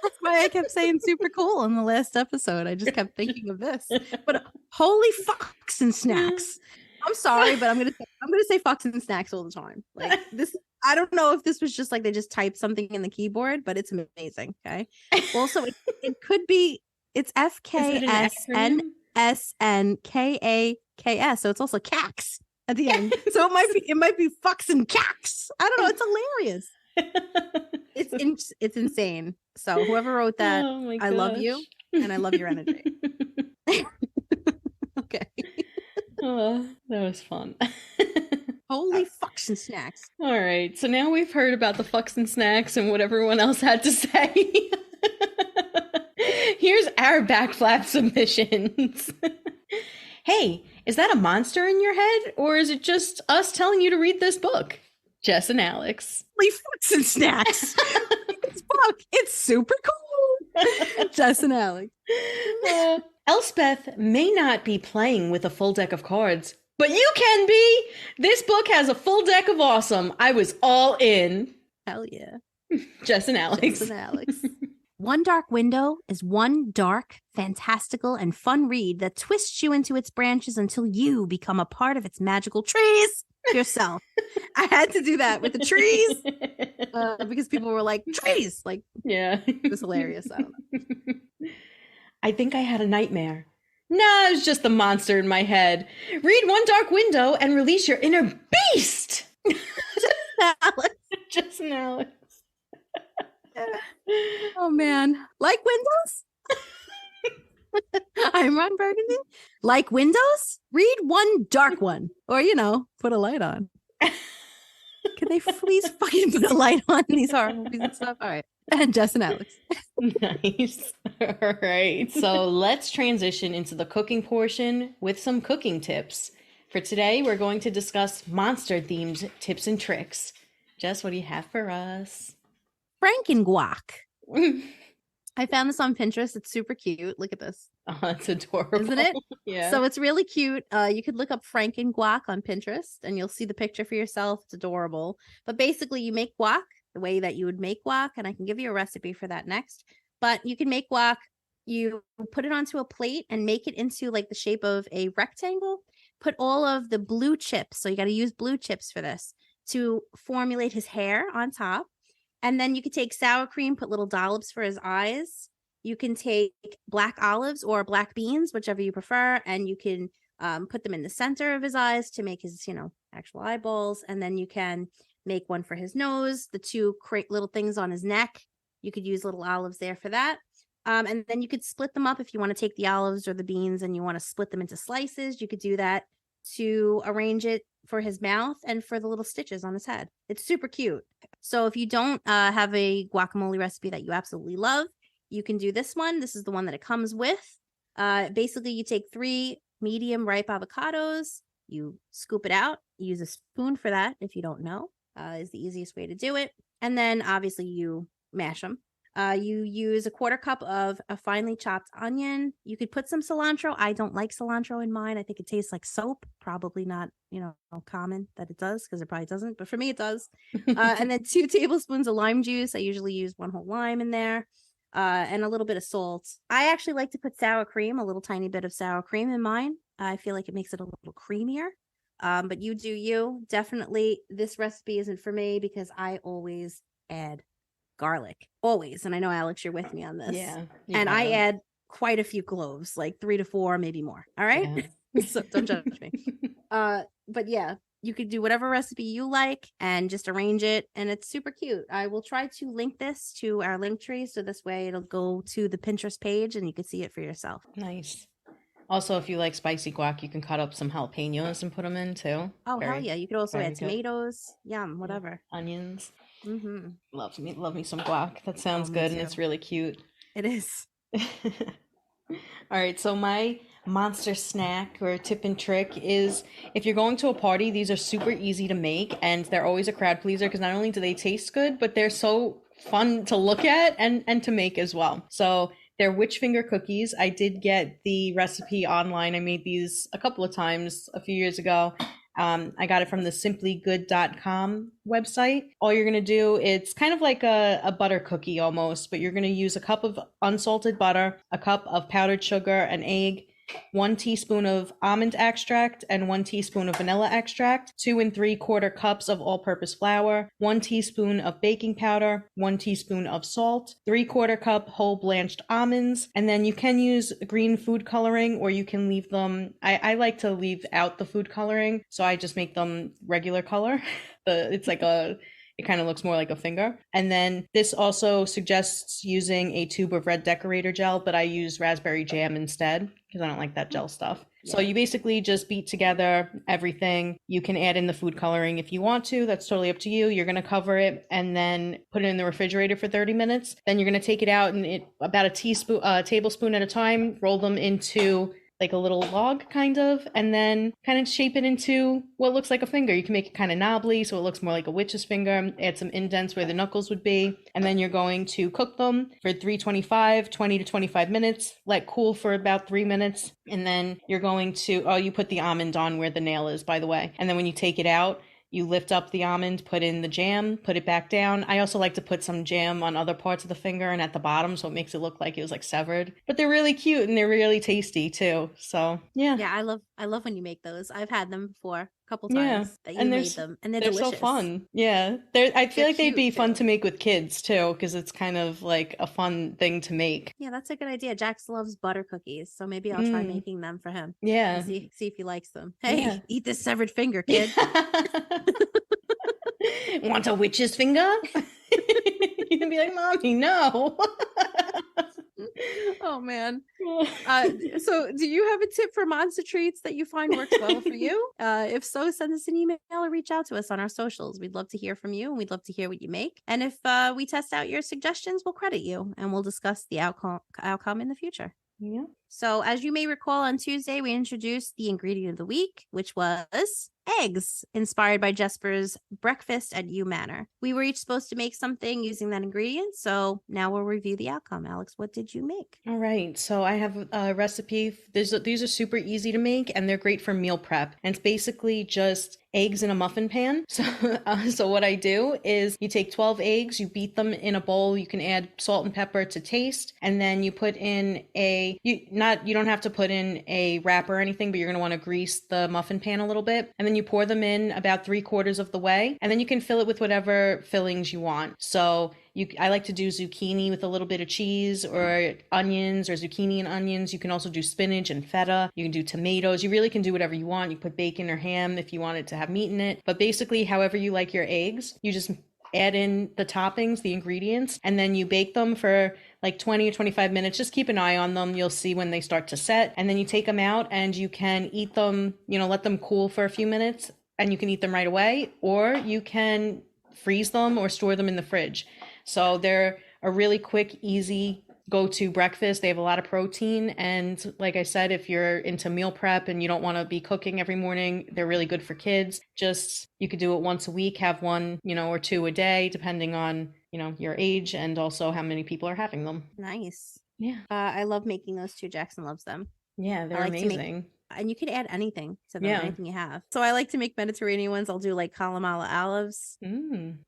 That's why I kept saying super cool in the last episode. I just kept thinking of this. But holy fucks and snacks. I'm sorry, but I'm gonna say fucks and snacks all the time. Like this, I don't know if this was just like they just typed something in the keyboard, but it's amazing. Okay. Also, it could be it's FKSNSNKAKS, so it's also cax at the end. So it might be fucks and cax. I don't know. It's hilarious. It's insane. So whoever wrote that, I love you and I love your energy. Okay. Oh, that was fun. Holy fucks and snacks. All right. So now we've heard about the fucks and snacks and what everyone else had to say. Here's our backflap submissions. Hey, is that a monster in your head or is it just us telling you to read this book? Jess and Alex. Holy fucks and snacks. This book, it's super cool. Jess and Alex. Elspeth may not be playing with a full deck of cards, but you can be. This book has a full deck of awesome. I was all in. Hell yeah. Jess and Alex. Jess and Alex. One Dark Window is one dark, fantastical, and fun read that twists you into its branches until you become a part of its magical trees yourself. I had to do that with the trees because people were like, trees. Like, yeah, it was hilarious. I don't know. I think I had a nightmare. Nah, it was just the monster in my head. Read One Dark Window and release your inner beast. Just an Alex. Oh man, like Windows? I'm Ron Burgundy. Like Windows? Read one dark one, or put a light on. Can Somebody please fucking put a light on these horror movies and stuff. All right. And Jess and Alex. Nice. All right. So let's transition into the cooking portion with some cooking tips. For today, we're going to discuss monster-themed tips and tricks. Jess, what do you have for us? Franken-guac. I found this on Pinterest. It's super cute. Look at this. Oh, that's adorable. Isn't it? Yeah. So it's really cute. You could look up Franken-guac on Pinterest and you'll see the picture for yourself. It's adorable. But basically you make guac the way that you would make guac, and I can give you a recipe for that next. But you can make guac, you put it onto a plate and make it into like the shape of a rectangle. Put all of the blue chips, so you got to use blue chips for this, to formulate his hair on top. And then you could take sour cream, put little dollops for his eyes. You can take black olives or black beans, whichever you prefer, and you can put them in the center of his eyes to make his, actual eyeballs. And then you can make one for his nose, the two little things on his neck. You could use little olives there for that. And then you could split them up if you want to take the olives or the beans and you want to split them into slices. You could do that to arrange it for his mouth and for the little stitches on his head. It's super cute. So if you don't have a guacamole recipe that you absolutely love, you can do this one. This is the one that it comes with. Basically, you take 3 medium ripe avocados, you scoop it out, you use a spoon for that if you don't know, is the easiest way to do it. And then obviously you mash them. You use a 1/4 cup of a finely chopped onion. You could put some cilantro. I don't like cilantro in mine. I think it tastes like soap. Probably not, common that it does, because it probably doesn't. But for me, it does. And then 2 tablespoons of lime juice. I usually use 1 whole lime in there. And a little bit of salt. I actually like to put sour cream, a little tiny bit of sour cream in mine. I feel like it makes it a little creamier. But you do you. Definitely, this recipe isn't for me because I always add garlic, always. And I know, Alex, you're with me on this. Yeah. And I add quite a few cloves, like 3 to 4, maybe more. All right. Yeah. So don't judge me. But yeah, you could do whatever recipe you like and just arrange it. And it's super cute. I will try to link this to our link tree. So this way it'll go to the Pinterest page and you can see it for yourself. Nice. Also, if you like spicy guac, you can cut up some jalapenos and put them in too. Oh, hell yeah. You could also add good. Tomatoes. Yum, whatever. Onions. Mm-hmm. Love me some guac. That sounds good, and it's really cute. It is. All right, so my monster snack or tip and trick is, if you're going to a party, these are super easy to make, and they're always a crowd pleaser because not only do they taste good, but they're so fun to look at and to make as well. So they're witch finger cookies. I did get the recipe online. I made these a couple of times a few years ago. I got it from the simplygood.com website. All you're going to do, it's kind of like a butter cookie almost, but you're going to use a cup of unsalted butter, a cup of powdered sugar, an egg, 1 teaspoon of almond extract and 1 teaspoon of vanilla extract, 2 3/4 cups of all-purpose flour, 1 teaspoon of baking powder, 1 teaspoon of salt, 3/4 cup whole blanched almonds, and then you can use green food coloring or you can leave them. I like to leave out the food coloring, so I just make them regular color. It kind of looks more like a finger. And then this also suggests using a tube of red decorator gel, but I use raspberry jam instead because I don't like that gel stuff. Yeah. So you basically just beat together everything. You can add in the food coloring if you want to. That's totally up to you. You're going to cover it and then put it in the refrigerator for 30 minutes. Then you're going to take it out and about a tablespoon at a time, roll them into like a little log kind of, and then kind of shape it into what looks like a finger. You can make it kind of knobbly so it looks more like a witch's finger, add some indents where the knuckles would be, and then you're going to cook them for 20 to 25 minutes, let cool for about 3 minutes, and then you're going to, you put the almond on where the nail is, by the way, and then when you take it out, you lift up the almond, put in the jam, put it back down. I also like to put some jam on other parts of the finger and at the bottom so it makes it look like it was like severed. But they're really cute and they're really tasty too. So yeah. Yeah, I love when you make those. I've had them before a couple times that you made them, and they're delicious. So fun. Yeah. I feel like they'd be fun to make with kids too, because it's kind of like a fun thing to make. Yeah, that's a good idea. Jax loves butter cookies, so maybe I'll try making them for him. Yeah. See if he likes them. Hey, eat this severed finger, kid. Want a witch's finger? You can be like, Mommy, no. Oh man. So do you have a tip for monster treats that you find works well for you? If so, send us an email or reach out to us on our socials. We'd love to hear from you, and we'd love to hear what you make. And if we test out your suggestions, we'll credit you, and we'll discuss the outcome in the future. Yeah. So as you may recall, on Tuesday, we introduced the ingredient of the week, which was eggs, inspired by Jesper's breakfast at U Manor. We were each supposed to make something using that ingredient, so now we'll review the outcome. Alex, what did you make? All right, so I have a recipe. These are super easy to make, and they're great for meal prep. And it's basically just eggs in a muffin pan. So what I do is you take 12 eggs, you beat them in a bowl. You can add salt and pepper to taste, and then you put in you don't have to put in a wrapper or anything, but you're going to want to grease the muffin pan a little bit, and then you pour them in about 3/4 of the way, and then you can fill it with whatever fillings you want. So I like to do zucchini with a little bit of cheese, or onions, or zucchini and onions. You can also do spinach and feta. You can do tomatoes. You really can do whatever you want. You put bacon or ham if you want it to have meat in it. But basically, however you like your eggs, you just add in the toppings, the ingredients, and then you bake them for like 20 or 25 minutes. Just keep an eye on them. You'll see when they start to set. And then you take them out and you can eat them, let them cool for a few minutes, and you can eat them right away, or you can freeze them or store them in the fridge. So they're a really quick, easy go-to breakfast. They have a lot of protein. And like I said, if you're into meal prep and you don't want to be cooking every morning, they're really good for kids. You could do it once a week, have one, or two a day, depending on, your age and also how many people are having them. Nice. Yeah. I love making those too. Jackson loves them. Yeah, they're amazing. And you can add anything to them, Yeah. anything you have. So I like to make Mediterranean ones. I'll do like kalamala olives.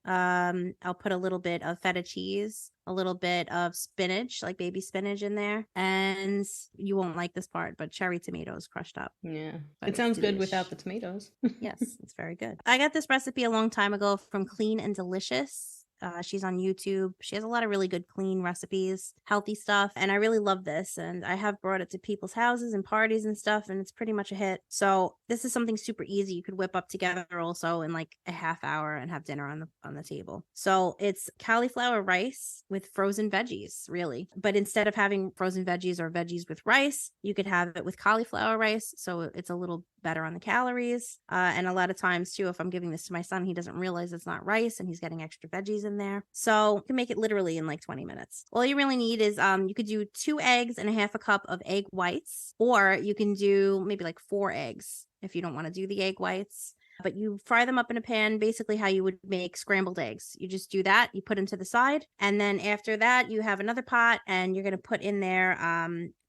I'll put a little bit of feta cheese, a little bit of spinach, like baby spinach in there. And you won't like this part, but cherry tomatoes crushed up. Yeah. But It sounds good delish. without the tomatoes. Yes, it's very good. I got this recipe a long time ago from Clean and Delicious. She's on YouTube. She has a lot of really good clean recipes, healthy stuff, and I really love this. And I have brought it to people's houses and parties and stuff, and it's pretty much a hit. So this is something super easy you could whip up together also in like a half hour and have dinner on the table. So it's cauliflower rice with frozen veggies, really. But instead of having frozen veggies or veggies with rice, you could have it with cauliflower rice. So it's a little better on the calories. And a lot of times too, if I'm giving this to my son, he doesn't realize it's not rice and he's getting extra veggies in there. So you can make it literally in like 20 minutes. All you really need is you could do 2 eggs and a half a cup of egg whites, or you can do maybe like 4 eggs if you don't want to do the egg whites. But you fry them up in a pan, basically how you would make scrambled eggs. You just do that, you put them to the side, and then after that, you have another pot, and you're going to put in there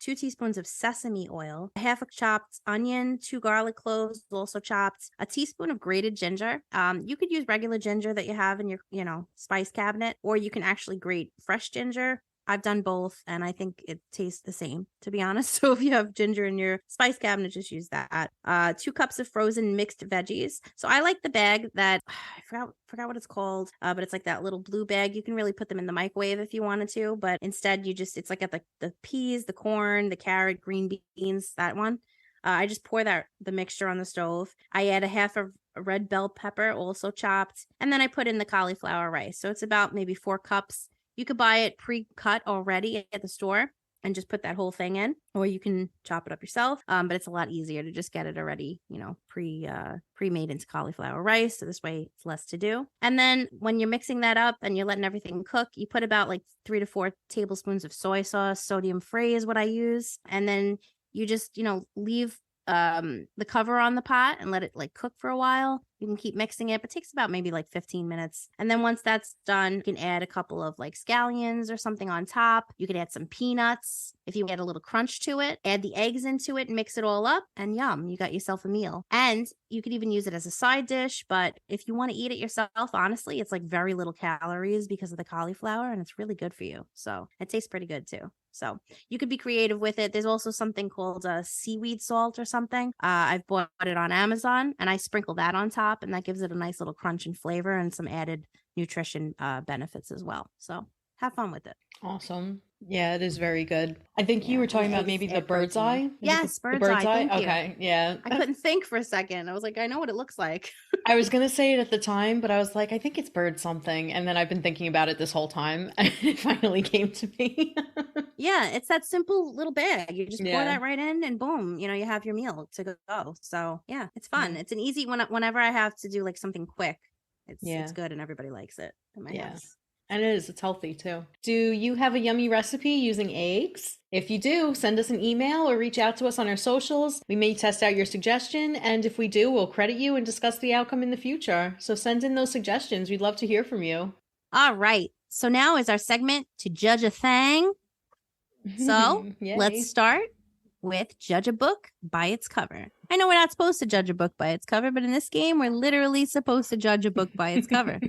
2 teaspoons of sesame oil, a half a chopped onion, 2 garlic cloves, also chopped, a teaspoon of grated ginger. You could use regular ginger that you have in your, spice cabinet, or you can actually grate fresh ginger. I've done both, and I think it tastes the same, to be honest. So if you have ginger in your spice cabinet, just use that. 2 cups of frozen mixed veggies. So I like the bag that I forgot what it's called, but it's like that little blue bag. You can really put them in the microwave if you wanted to, but instead it's like at the peas, the corn, the carrot, green beans, that one. I just pour the mixture on the stove. I add a half of red bell pepper, also chopped, and then I put in the cauliflower rice. So it's about maybe 4 cups. You could buy it pre-cut already at the store and just put that whole thing in, or you can chop it up yourself. But it's a lot easier to just get it already, pre-made into cauliflower rice. So this way it's less to do. And then when you're mixing that up and you're letting everything cook, you put about like 3 to 4 tablespoons of soy sauce. Sodium free is what I use. And then you just, leave the cover on the pot and let it like cook for a while. You can keep mixing it, but it takes about maybe like 15 minutes. And then once that's done, you can add a couple of like scallions or something on top. You can add some peanuts if you add a little crunch to it. Add the eggs into it, mix it all up, and yum, you got yourself a meal. And you could even use it as a side dish, but if you want to eat it yourself, honestly, it's like very little calories because of the cauliflower, and it's really good for you. So it tastes pretty good too. So you could be creative with it. There's also something called seaweed salt or something. I've bought it on Amazon, and I sprinkle that on top, and that gives it a nice little crunch and flavor and some added nutrition benefits as well. So have fun with it. Awesome. Yeah, it is very good. I think you were talking about maybe the bird's eye. Yes, bird's eye. Thank you. Okay, yeah. I couldn't think for a second. I was like, I know what it looks like. I was going to say it at the time, but I was like, I think it's bird something. And then I've been thinking about it this whole time. And it finally came to me. Yeah, it's that simple little bag. You just pour Yeah. that right in and boom, you have your meal to go. So yeah, it's fun. Yeah. It's an easy whenever I have to do like something quick. It's Yeah. good and everybody likes it in my Yeah. house. And it is. It's healthy too. Do you have a yummy recipe using eggs? If you do, send us an email or reach out to us on our socials. We may test out your suggestion, and if we do, we'll credit you and discuss the outcome in the future. So send in those suggestions. We'd love to hear from you. All right. So now is our segment to judge a thing. So let's Yay. start with judge a book by its cover. I know we're not supposed to judge a book by its cover, but in this game, we're literally supposed to judge a book by its cover.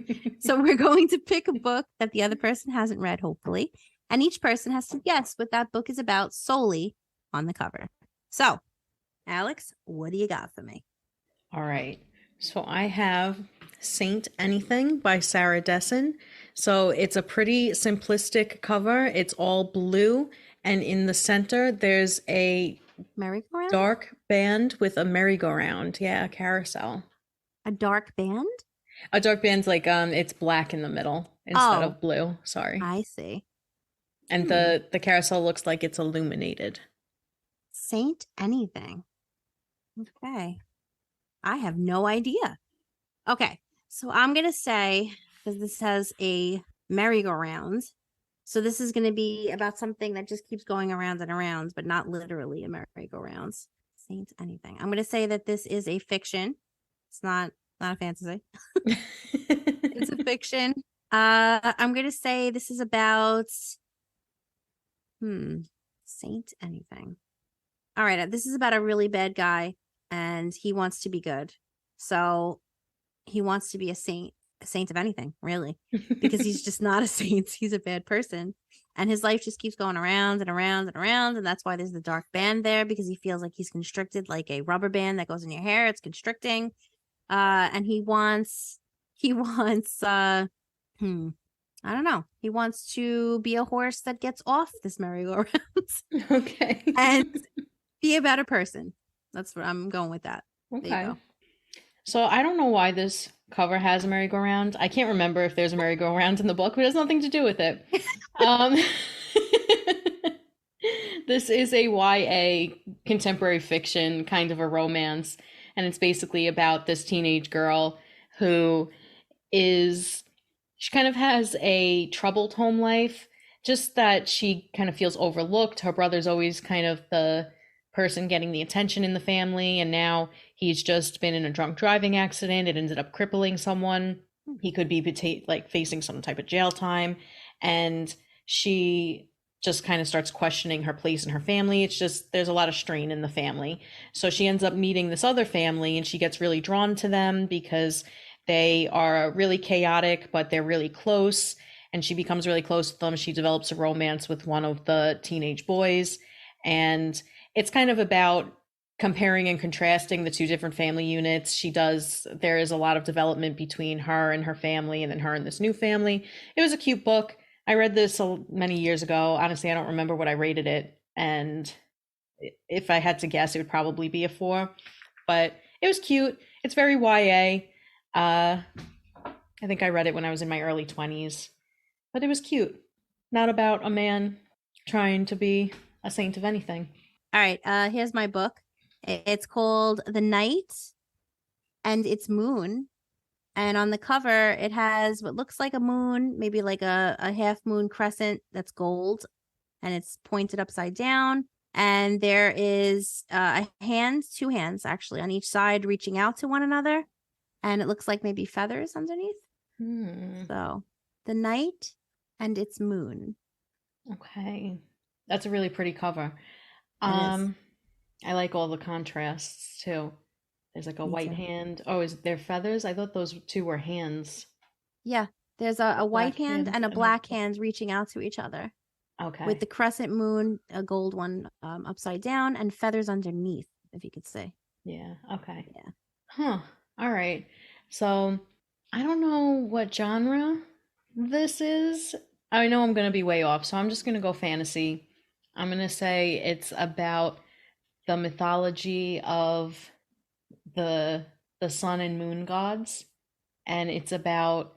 So we're going to pick a book that the other person hasn't read, hopefully, and each person has to guess what that book is about solely on the cover. So, Alex, what do you got for me? All right. So I have Saint Anything by Sarah Dessen. So it's a pretty simplistic cover. It's all blue, and in the center there's a Merry-go-round? dark band with a merry-go-round. Yeah, a carousel. A dark band? A dark band's like it's black in the middle instead of blue. Sorry. I see. And the carousel looks like it's illuminated. Saint Anything. Okay. I have no idea. Okay. So I'm going to say, because this has a merry-go-round, so this is going to be about something that just keeps going around and around, but not literally a merry-go-round. Saint Anything. I'm going to say that this is a fiction. It's not a fantasy. It's a fiction. I'm going to say this is about Saint Anything. All right, this is about a really bad guy and he wants to be good. So he wants to be a saint of anything, really, because he's just not a saint. He's a bad person. And his life just keeps going around and around and around. And that's why there's the dark band there, because he feels like he's constricted, like a rubber band that goes in your hair. It's constricting. And he wants, I don't know. He wants to be a horse that gets off this merry-go-round. Okay. And be a better person. That's what I'm going with that. Okay. There you go. So I don't know why this cover has a merry-go-round. I can't remember if there's a merry-go-round in the book, but it has nothing to do with it. This is a YA contemporary fiction, kind of a romance, and it's basically about this teenage girl who she kind of has a troubled home life, just that she kind of feels overlooked. Her brother's always kind of the person getting the attention in the family, and now he's just been in a drunk driving accident. It ended up crippling someone. He could be facing some type of jail time, and she just kind of starts questioning her place in her family. It's just, there's a lot of strain in the family. So she ends up meeting this other family, and she gets really drawn to them because they are really chaotic, but they're really close, and she becomes really close with them. She develops a romance with one of the teenage boys, and it's kind of about comparing and contrasting the two different family units. There is a lot of development between her and her family, and then her and this new family. It was a cute book. I read this many years ago. Honestly, I don't remember what I rated it. And if I had to guess, it would probably be a 4. But it was cute. It's very YA. I think I read it when I was in my early 20s. But it was cute. Not about a man trying to be a saint of anything. All right, here's my book. It's called The Night and Its Moon. And on the cover, it has what looks like a moon, maybe like a half moon crescent that's gold, and it's pointed upside down. And there is two hands actually on each side reaching out to one another. And it looks like maybe feathers underneath. So, The Night and Its Moon. Okay. That's a really pretty cover. I like all the contrasts too. There's like a white hand. Oh, is there feathers? I thought those two were hands. Yeah, there's a white hand and a black hand reaching out to each other. Okay. With the crescent moon, a gold one upside down, and feathers underneath, if you could see. Yeah. Okay. Yeah. Huh. All right. So I don't know what genre this is. I know I'm going to be way off, so I'm just going to go fantasy. I'm going to say it's about the mythology of the sun and moon gods, and it's about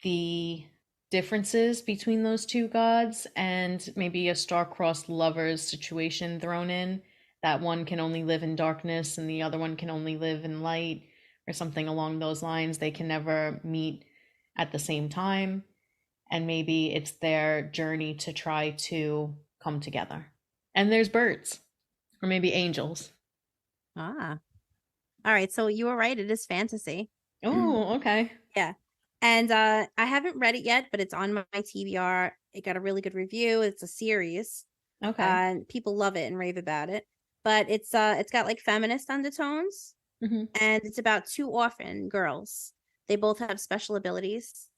the differences between those two gods and maybe a star-crossed lovers situation thrown in, that one can only live in darkness and the other one can only live in light, or something along those lines. They can never meet at the same time, and maybe it's their journey to try to come together. And there's birds, or maybe angels. Ah. All right. So you were right. It is fantasy. Oh, okay. Yeah. And I haven't read it yet, but it's on my TBR. It got a really good review. It's a series. Okay. And people love it and rave about it. But it's got like feminist undertones, Mhm. and it's about two orphan girls. They both have special abilities,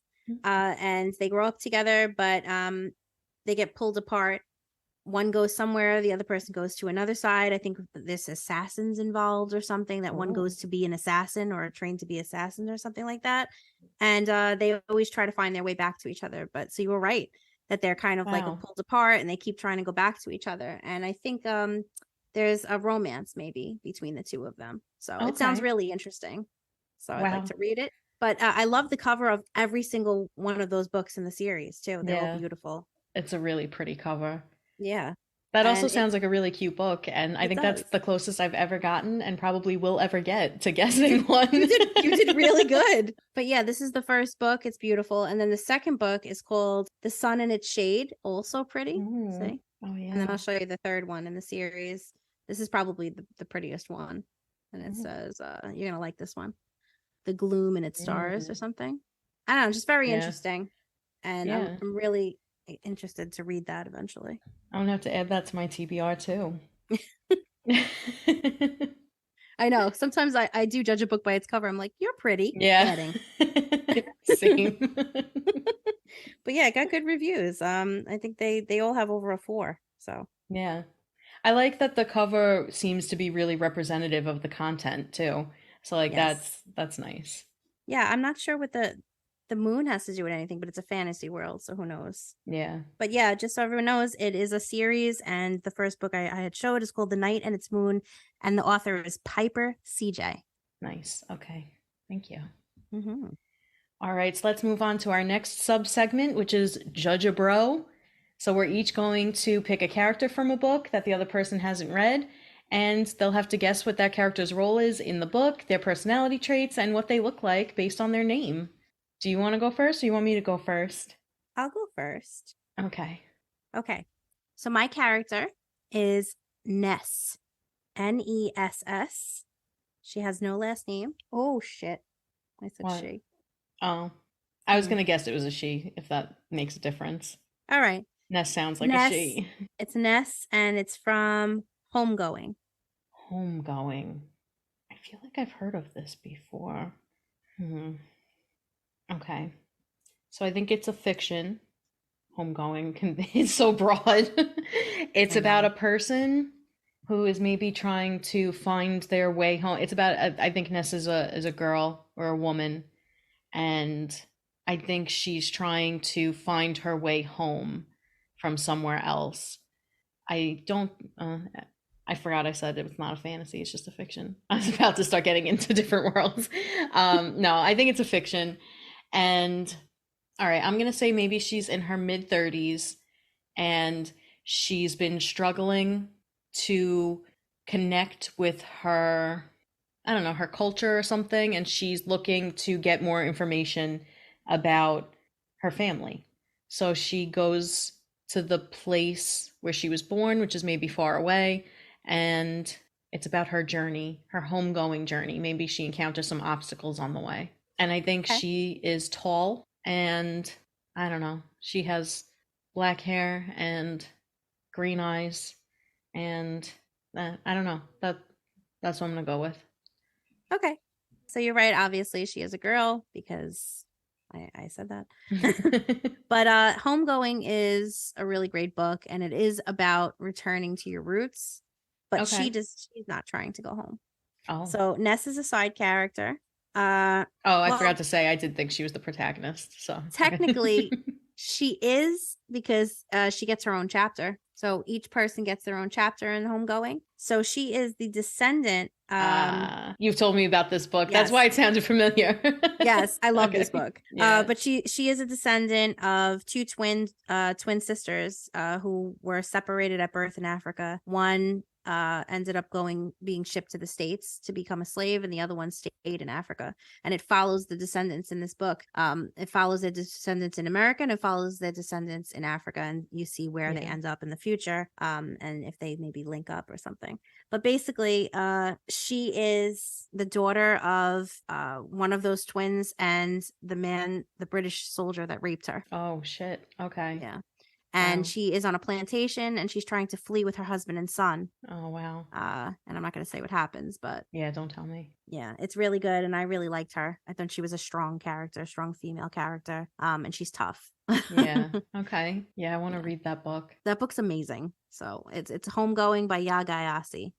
and they grow up together, but they get pulled apart. One goes somewhere, the other person goes to another side. I think there's assassins involved or something, that one goes to be an assassin or trained to be assassins or something like that. And they always try to find their way back to each other. But so you were right that they're kind of like Wow. pulled apart and they keep trying to go back to each other. And I think there's a romance maybe between the two of them. So it sounds Okay. really interesting. So I'd Wow. like to read it. But I love the cover of every single one of those books in the series too. They're all Yeah. beautiful. It's a really pretty cover. Yeah. That also And sounds like a really cute book, and I It think that's does. the closest I've ever gotten and probably will ever get to guessing one. You did really good. But yeah, this is the first book. It's beautiful. And then the second book is called The Sun and Its Shade. Also pretty. Ooh. See? Oh, And then yeah. I'll show you the third one in the series. This is probably the prettiest one. And it Mhm. says, you're gonna like this one. The Gloom in Its Stars or Mm. something. I don't know, just very Yeah. interesting. And Yeah. I'm really interested to read that eventually. I'm gonna have to add that to my TBR too. I know. Sometimes I do judge a book by its cover. I'm like, you're pretty. Yeah. Adding. Same. But yeah, it got good reviews. I think they all have over a 4. So Yeah. I like that the cover seems to be really representative of the content too. So like yes. that's nice. Yeah, I'm not sure what the moon has to do with anything, but it's a fantasy world, so who knows? Yeah. But yeah, just so everyone knows, it is a series, and the first book I had showed is called The Night and Its Moon, and the author is Piper CJ. Nice. Okay. Thank you. Mm-hmm. All right, so let's move on to our next sub-segment, which is Judge a Bro. So we're each going to pick a character from a book that the other person hasn't read, and they'll have to guess what that character's role is in the book, their personality traits, and what they look like based on their name. Do you want to go first, or you want me to go first? I'll go first. Okay. Okay. So my character is Ness. Ness. She has no last name. Oh, shit. I said What? she. Oh, I was going to guess it was a she, if that makes a difference. All right. Ness sounds like Ness. a she. It's Ness, and it's from Homegoing. Homegoing. I feel like I've heard of this before. Okay. So I think it's a fiction. Homegoing is so broad. It's about a person who is maybe trying to find their way home. It's about, I think Ness is a girl or a woman, and I think she's trying to find her way home from somewhere else. I forgot I said it was not a fantasy, it's just a fiction. I was about to start getting into different worlds. No, I think it's a fiction. And all right, I'm going to say maybe she's in her mid-30s and she's been struggling to connect with her, I don't know, her culture or something, and she's looking to get more information about her family. So she goes to the place where she was born, which is maybe far away, and it's about her journey, her homegoing journey. Maybe she encounters some obstacles on the way. And I think she is tall, and I don't know, she has black hair and green eyes, and I don't know. That's what I'm gonna go with. Okay. So you're right. Obviously, she is a girl because I said that. But Homegoing is a really great book, and it is about returning to your roots. But she's not trying to go home. Oh. So Ness is a side character. I forgot to say I did think she was the protagonist. So technically, she is, because she gets her own chapter. So each person gets their own chapter in Homegoing. So she is the descendant You've told me about this book. Yes. That's why it sounded familiar. Yes, I love Okay. this book. Yeah. But she is a descendant of two twin sisters who were separated at birth in Africa. One ended up being shipped to the States to become a slave, and the other one stayed in Africa. And it follows the descendants in this book. It follows their descendants in America, and it follows their descendants in Africa, and you see where they end up in the future, and if they maybe link up or something. But basically, she is the daughter of one of those twins and the British soldier that raped her. Oh shit. Okay. Yeah. And Wow. she is on a plantation, and she's trying to flee with her husband and son. Oh wow. And I'm not going to say what happens, but Yeah, don't tell me. yeah, it's really good, and I really liked her. I thought she was a strong female character. And she's tough. Yeah. Okay. Yeah, I want to read that book. That book's amazing. So it's Homegoing by Yaa Gyasi.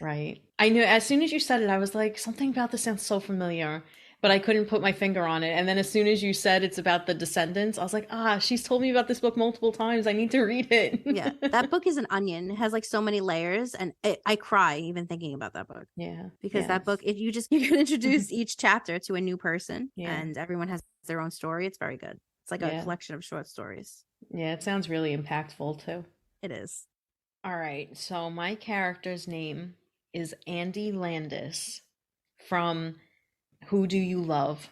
Right. I knew as soon as you said it, I was like, something about this sounds so familiar, but I couldn't put my finger on it. And then as soon as you said it's about the descendants, I was like, she's told me about this book multiple times. I need to read it. Yeah, that book is an onion. It has like so many layers, and I cry even thinking about that book. Yeah. Because that book, you can introduce each chapter to a new person, and everyone has their own story. It's very good. It's like a collection of short stories. Yeah, it sounds really impactful too. It is. All right, so my character's name is Andy Landis from Who Do You Love?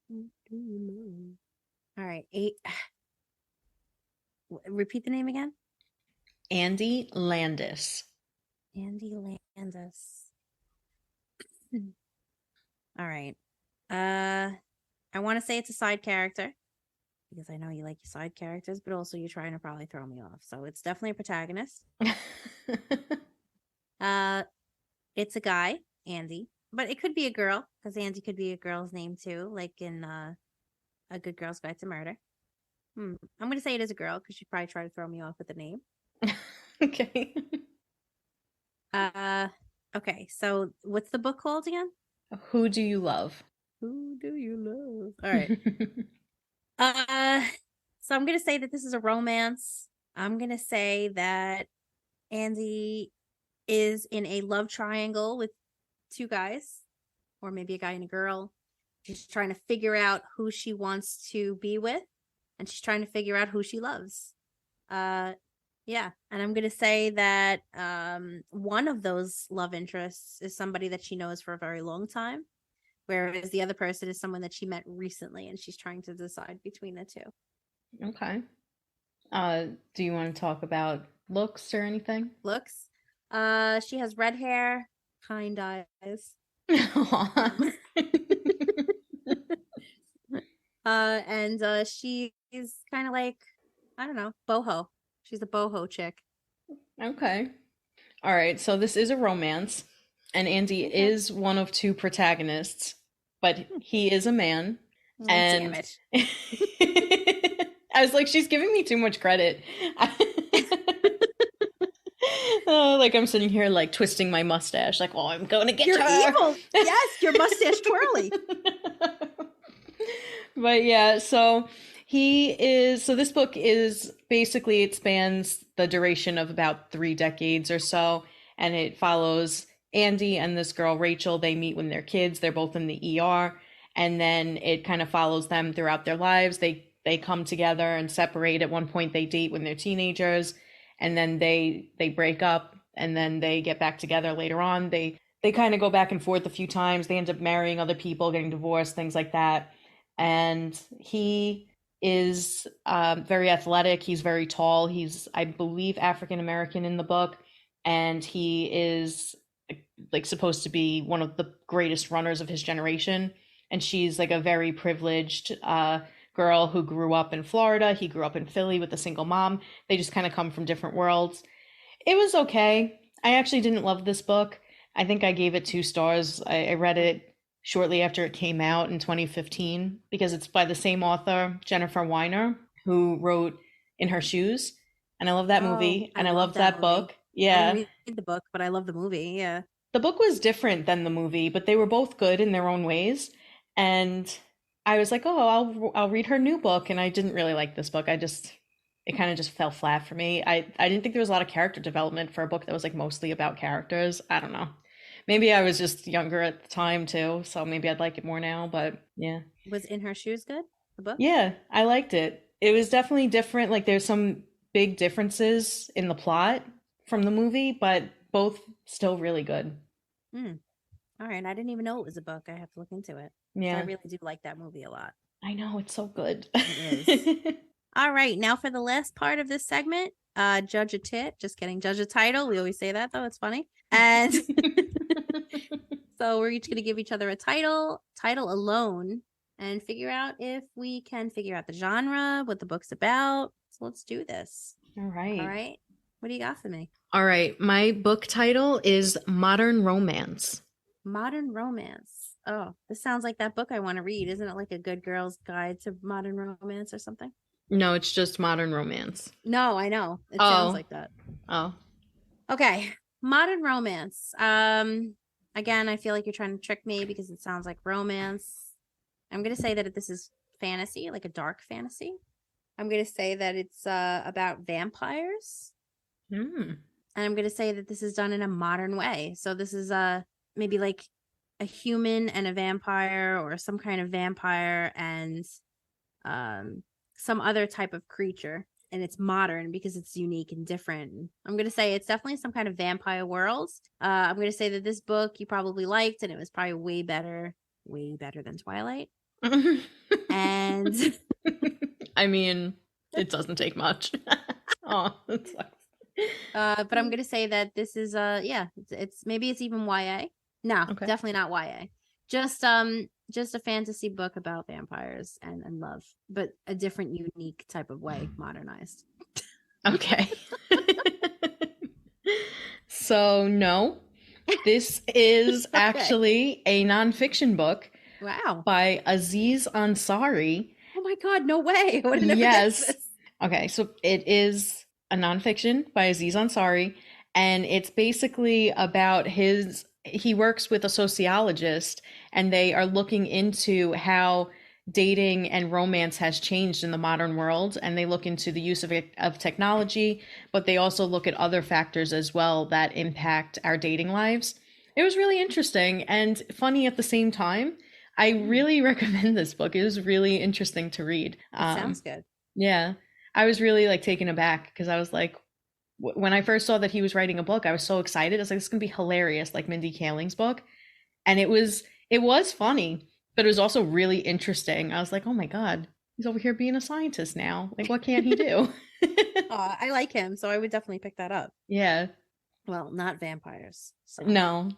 Who do you love? All right, repeat the name again. Andy Landis. Andy Landis. All right. I want to say it's a side character because I know you like your side characters, but also you're trying to probably throw me off. So it's definitely a protagonist. It's a guy, Andy, but it could be a girl because Andy could be a girl's name too, like in A Good Girl's Guide to Murder. I'm going to say it is a girl because she'd probably try to throw me off with the name. Okay. Okay, so what's the book called again? Who Do You Love? Who do you love? All right. So I'm going to say that this is a romance. I'm going to say that Andy is in a love triangle with two guys, or maybe a guy and a girl. She's trying to figure out who she wants to be with, and she's trying to figure out who she loves. Yeah, and I'm going to say that one of those love interests is somebody that she knows for a very long time, whereas the other person is someone that she met recently, and she's trying to decide between the two. Okay. Do you want to talk about looks or anything? Looks? She has red hair, kind eyes. And she's kind of like, I don't know, boho. She's a boho chick. Okay. All right. So this is a romance, and Andy is one of two protagonists, but he is a man. Oh, and damn it. I was like, she's giving me too much credit. Like I'm sitting here like twisting my mustache, like, oh, I'm going to get You're her. evil. Yes, your mustache twirly. But yeah, so this book is basically, it spans the duration of about 3 decades or so, and it follows Andy and this girl Rachel. They meet when they're kids. They're both in the ER, and then it kind of follows them throughout their lives. They come together and separate. At one point they date when they're teenagers, and then they break up, and then they get back together later on. They kind of go back and forth a few times. They end up marrying other people, getting divorced, things like that. And he is very athletic. He's very tall. He's, I believe, African American in the book, and he is like supposed to be one of the greatest runners of his generation. And she's like a very privileged girl who grew up in Florida. He grew up in Philly with a single mom. They just kind of come from different worlds. It was okay. I actually didn't love this book. I think I gave it 2 stars. I read it shortly after it came out in 2015 because it's by the same author, Jennifer Weiner, who wrote In Her Shoes. And I love that movie. And I love that book. Yeah. I didn't read the book, but I love the movie. Yeah. The book was different than the movie, but they were both good in their own ways. And I was like, oh, I'll read her new book. And I didn't really like this book. It kind of just fell flat for me. I didn't think there was a lot of character development for a book that was like mostly about characters. I don't know. Maybe I was just younger at the time too, so maybe I'd like it more now, but yeah. Was In Her Shoes good? The book? Yeah, I liked it. It was definitely different. Like there's some big differences in the plot from the movie, but both still really good. Hmm. All right. I didn't even know it was a book. I have to look into it. So I Yeah. really do like that movie a lot. I know, it's so good. It is. All right. Now for the last part of this segment, judge a tit. Just kidding. Judge a title. We always say that though. It's funny. And so we're each going to give each other a title alone, and figure out if we can figure out the genre, what the book's about. So let's do this. All right. All right. What do you got for me? All right. My book title is Modern Romance. Modern Romance. Oh, this sounds like that book I want to read. Isn't it like a good girl's guide to modern romance or something? No, it's just Modern Romance. No, I know. It sounds like that. Oh. Okay. Modern Romance. Again, I feel like you're trying to trick me because it sounds like romance. I'm going to say that this is fantasy, like a dark fantasy. I'm going to say that it's about vampires. Hmm. And I'm going to say that this is done in a modern way. So this is maybe like a human and a vampire, or some kind of vampire and some other type of creature. And it's modern because it's unique and different. I'm going to say it's definitely some kind of vampire world. I'm going to say that this book you probably liked, and it was probably way better than Twilight. And I mean, it doesn't take much. Oh, that sucks. But I'm going to say that this is it's maybe it's even YA. No, Okay. definitely not YA. Just a fantasy book about vampires and love, but a different, unique type of way, modernized. Okay. So, no, this is actually a nonfiction book Wow. by Aziz Ansari. Oh my God, no way. I would have never Yes. guessed this. Okay, so it is a nonfiction by Aziz Ansari, and it's basically about he works with a sociologist, and they are looking into how dating and romance has changed in the modern world, and they look into the use of technology, but they also look at other factors as well that impact our dating lives. It was really interesting and funny at the same time. I really recommend this book. It was really interesting to read. Sounds good. Yeah. I was really like taken aback because I was like, when I first saw that he was writing a book, I was so excited. I was like, this is gonna be hilarious, like Mindy Kaling's book. And it was funny, but it was also really interesting. I was like, oh my God, he's over here being a scientist now. Like, what can't he do? I like him, so I would definitely pick that up. Yeah. Well, not vampires. So. No.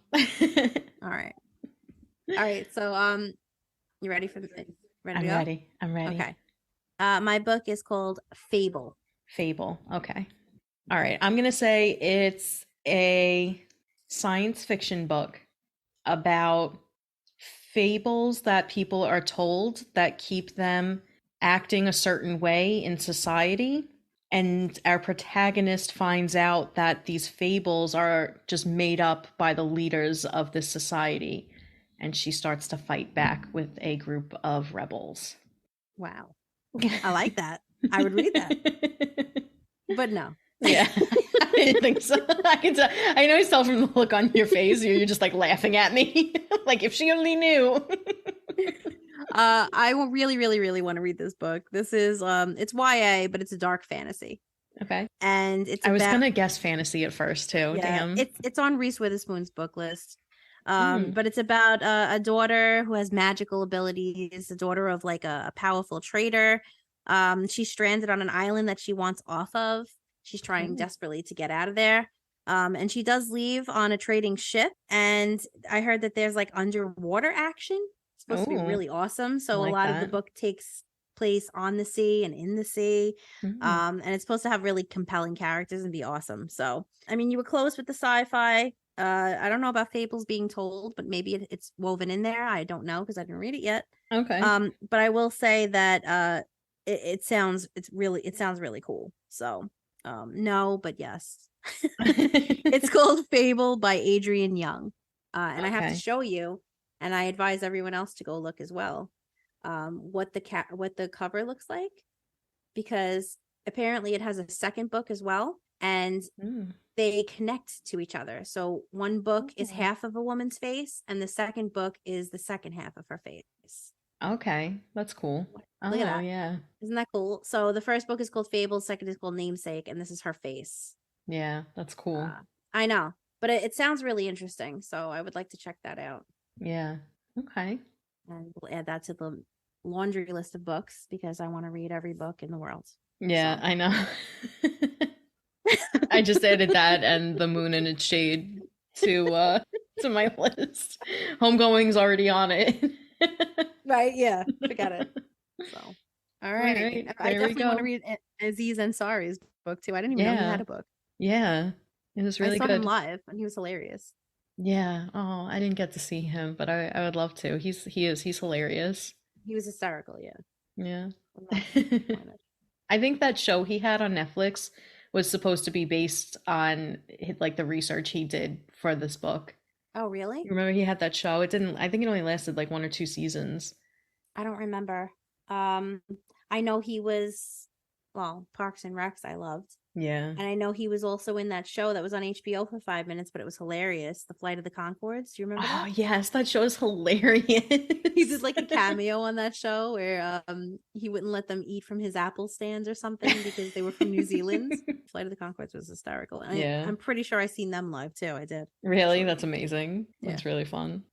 All right. So you ready for the thing? I'm ready. Okay. My book is called Fable. Fable. Okay. All right. I'm going to say it's a science fiction book about fables that people are told that keep them acting a certain way in society. And our protagonist finds out that these fables are just made up by the leaders of this society. And she starts to fight back with a group of rebels. Wow. I like that. I would read that. But no. Yeah, I didn't think so. I can tell. I know I tell from the look on your face. You're just like laughing at me. Like, if she only knew. I will really, really, really want to read this book. This is it's YA, but it's a dark fantasy. Okay. And it's I was gonna guess fantasy at first too. Yeah, Damn. It's on Reese Witherspoon's book list. But it's about a daughter who has magical abilities, the daughter of like a powerful trader. She's stranded on an island that she wants off of. She's trying desperately to get out of there. And she does leave on a trading ship. And I heard that there's like underwater action. It's supposed to be really awesome. So like a lot that. of the book takes place on the sea and in the sea. And it's supposed to have really compelling characters and be awesome. So, I mean, you were close with the sci-fi. I don't know about fables being told, but maybe it's woven in there. I don't know because I didn't read it yet. Okay. But I will say that it sounds really cool. So no, but yes. It's called Fable by Adrienne Young. And I have to show you, and I advise everyone else to go look as well, what the cover looks like, because apparently it has a second book as well. And they connect to each other. So one book is Okay. half of a woman's face, and the second book is the second half of her face. Okay, that's cool. Look at Oh, that. yeah. Isn't that cool? So the first book is called Fables, second is called Namesake, and this is her face. Yeah, that's cool. I know, but it sounds really interesting. So I would like to check that out. Yeah. Okay. And we'll add that to the laundry list of books because I want to read every book in the world. Yeah, So. I know. I just added that and The Moon in Its Shade to my list. Homegoing's already on it. Right, yeah. Forget it. So all right. I there we definitely want to go. read Aziz Ansari's book too. I didn't even know he had a book. Yeah. It was really I saw good. him live and he was hilarious. Yeah. Oh, I didn't get to see him, but I would love to. He's hilarious. He was hysterical, yeah. Yeah. I'm not disappointed. I think that show he had on Netflix was supposed to be based on like the research he did for this book. Oh, really? Remember he had that show? It didn't, I think it only lasted like 1 or 2 seasons. I don't remember. I know he was, well, Parks and Recs I loved. Yeah. And I know he was also in that show that was on HBO for 5 minutes, but it was hilarious. The Flight of the Conchords. Do you remember Oh, that? yes, that show is hilarious. He did like a cameo on that show where he wouldn't let them eat from his apple stands or something because they were from New Zealand. Flight of the Conchords was hysterical. And Yeah. I'm pretty sure I seen them live too. I did. Really? So, That's amazing. yeah. That's really fun.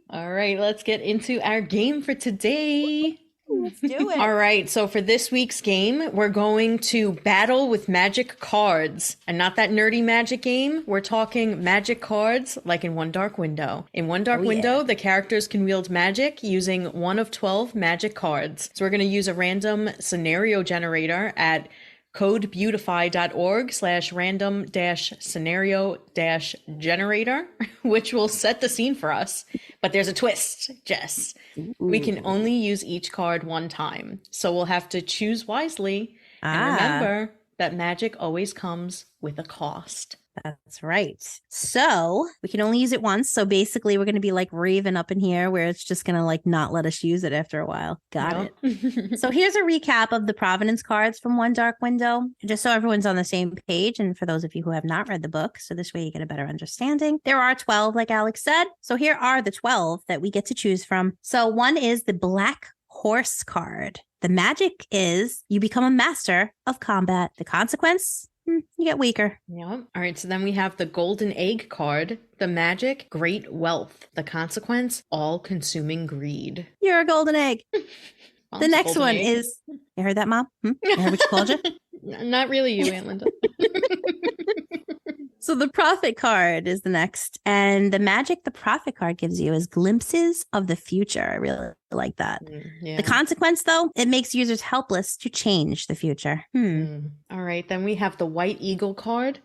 All right, let's get into our game for today. Let's do it. All right, so for this week's game, we're going to battle with magic cards. And not that nerdy magic game. We're talking magic cards like in One Dark Window. In One Dark Window, the characters can wield magic using one of 12 magic cards. So we're going to use a random scenario generator at codebeautify.org/random-scenario-generator, which will set the scene for us. But there's a twist, Jess. We can only use each card one time. So we'll have to choose wisely. And remember that magic always comes with a cost. That's right. So we can only use it once. So basically we're going to be like Raven up in here where it's just going to like not let us use it after a while. Got it. So here's a recap of the Providence cards from One Dark Window, just so everyone's on the same page. And for those of you who have not read the book, so this way you get a better understanding. There are 12, like Alex said. So here are the 12 that we get to choose from. So one is the Black Horse card. The magic is you become a master of combat. The consequence, you get weaker. Yeah. All right. So then we have the Golden Egg card. The magic, great wealth. The consequence, all-consuming greed. You're a golden egg. Mom's The next golden one egg. is, you heard that, Mom? You heard what you called you? Not really you, Aunt Linda. So the Prophet card is the next. And the magic the Prophet card gives you is glimpses of the future. I really like that. Yeah. The consequence, though, it makes users helpless to change the future. All right. Then we have the White Eagle card.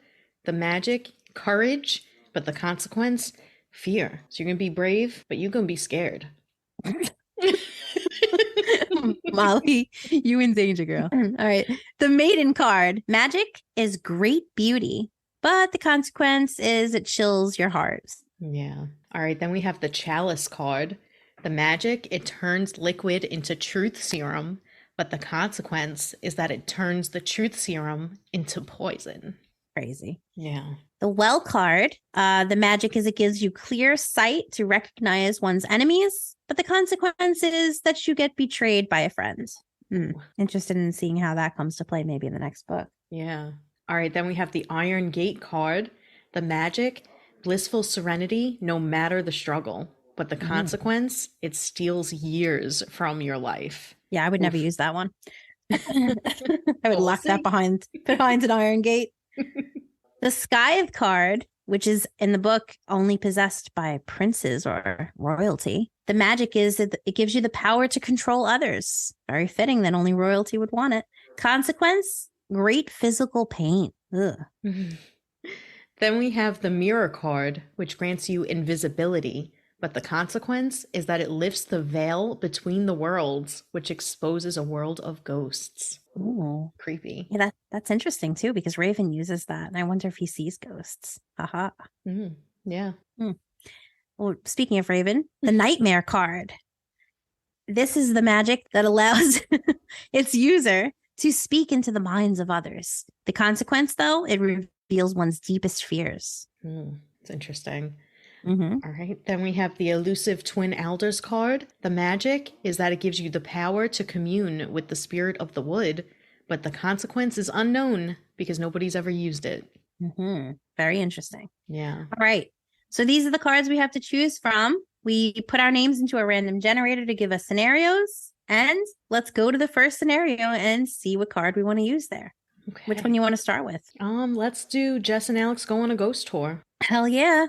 The magic, courage, but the consequence, fear. So you're going to be brave, but you're going to be scared. Molly, you in danger, girl. All right. The Maiden card. Magic is great beauty, but the consequence is it chills your heart. Yeah. All right. Then we have the Chalice card. The magic, it turns liquid into truth serum, but the consequence is that it turns the truth serum into poison. Crazy. Yeah. The Well card. The magic is it gives you clear sight to recognize one's enemies, but the consequence is that you get betrayed by a friend. Interested in seeing how that comes to play maybe in the next book. Yeah. All right. Then we have the Iron Gate card. The magic, blissful serenity, no matter the struggle. But the consequence, it steals years from your life. Yeah, I would never use that one. I would lock that behind an iron gate. The Scythe card, which is in the book only possessed by princes or royalty. The magic is that it gives you the power to control others. Very fitting that only royalty would want it. Consequence, great physical pain. Ugh. Then we have the Mirror card, which grants you invisibility. But the consequence is that it lifts the veil between the worlds, which exposes a world of ghosts. Ooh. Creepy. Yeah, that's interesting too, because Raven uses that. And I wonder if he sees ghosts. Haha. Yeah. Well, speaking of Raven, the Nightmare card. This is the magic that allows its user to speak into the minds of others. The consequence, though, it reveals one's deepest fears. It's interesting. Mm-hmm. All right. Then we have the elusive Twin Elders card. The magic is that it gives you the power to commune with the spirit of the wood, but the consequence is unknown because nobody's ever used it. Mm-hmm. Very interesting. Yeah. All right. So these are the cards we have to choose from. We put our names into a random generator to give us scenarios. And let's go to the first scenario and see what card we want to use there. Okay. Which one you want to start with? Let's do Jess and Alex go on a ghost tour. Hell yeah.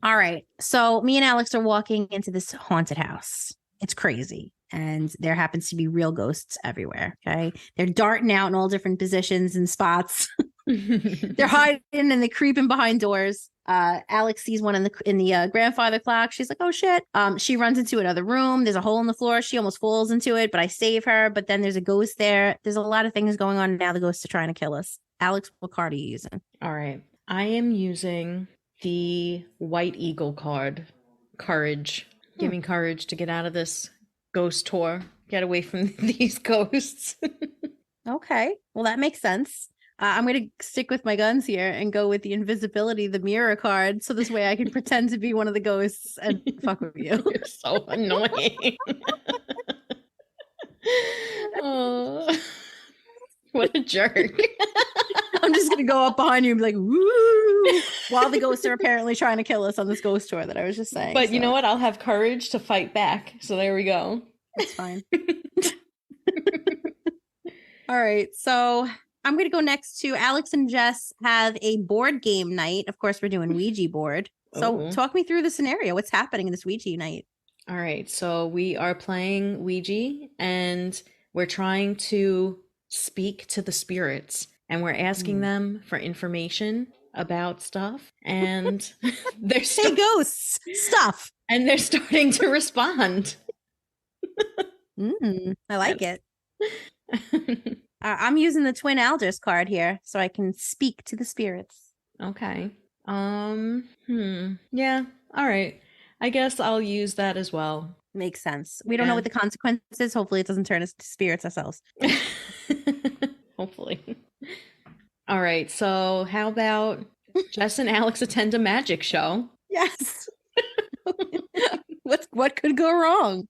All right. So me and Alex are walking into this haunted house. It's crazy. And there happens to be real ghosts everywhere. Okay. They're darting out in all different positions and spots. They're hiding and they're creeping behind doors. Alex sees one in the grandfather clock. She's like, oh shit. She runs into another room. There's a hole in the floor. She almost falls into it, but I save her. But then there's a ghost there. There's a lot of things going on now. The ghosts are trying to kill us. Alex, what card are you using? All right. I am using the White Eagle card. Courage. Give me courage to get out of this ghost tour. Get away from these ghosts. Okay. Well, that makes sense. I'm going to stick with my guns here and go with the invisibility, the mirror card. So this way I can pretend to be one of the ghosts and fuck with you. You're so annoying. Oh, what a jerk. I'm just going to go up behind you and be like, woo, while the ghosts are apparently trying to kill us on this ghost tour that I was just saying. But you know what? I'll have courage to fight back. So there we go. That's fine. All right. So I'm going to go next to Alex and Jess have a board game night. Of course, we're doing Ouija board. So talk me through the scenario. What's happening in this Ouija night? All right. So we are playing Ouija and we're trying to speak to the spirits and we're asking them for information about stuff and they're say ghosts stuff and they're starting to respond. I like it. I'm using the Twin Elders card here so I can speak to the spirits. Okay. Yeah. All right. I guess I'll use that as well. Makes sense. We don't know what the consequence is. Hopefully it doesn't turn us to spirits ourselves. Hopefully. All right. So how about Jess and Alex attend a magic show? Yes. What could go wrong?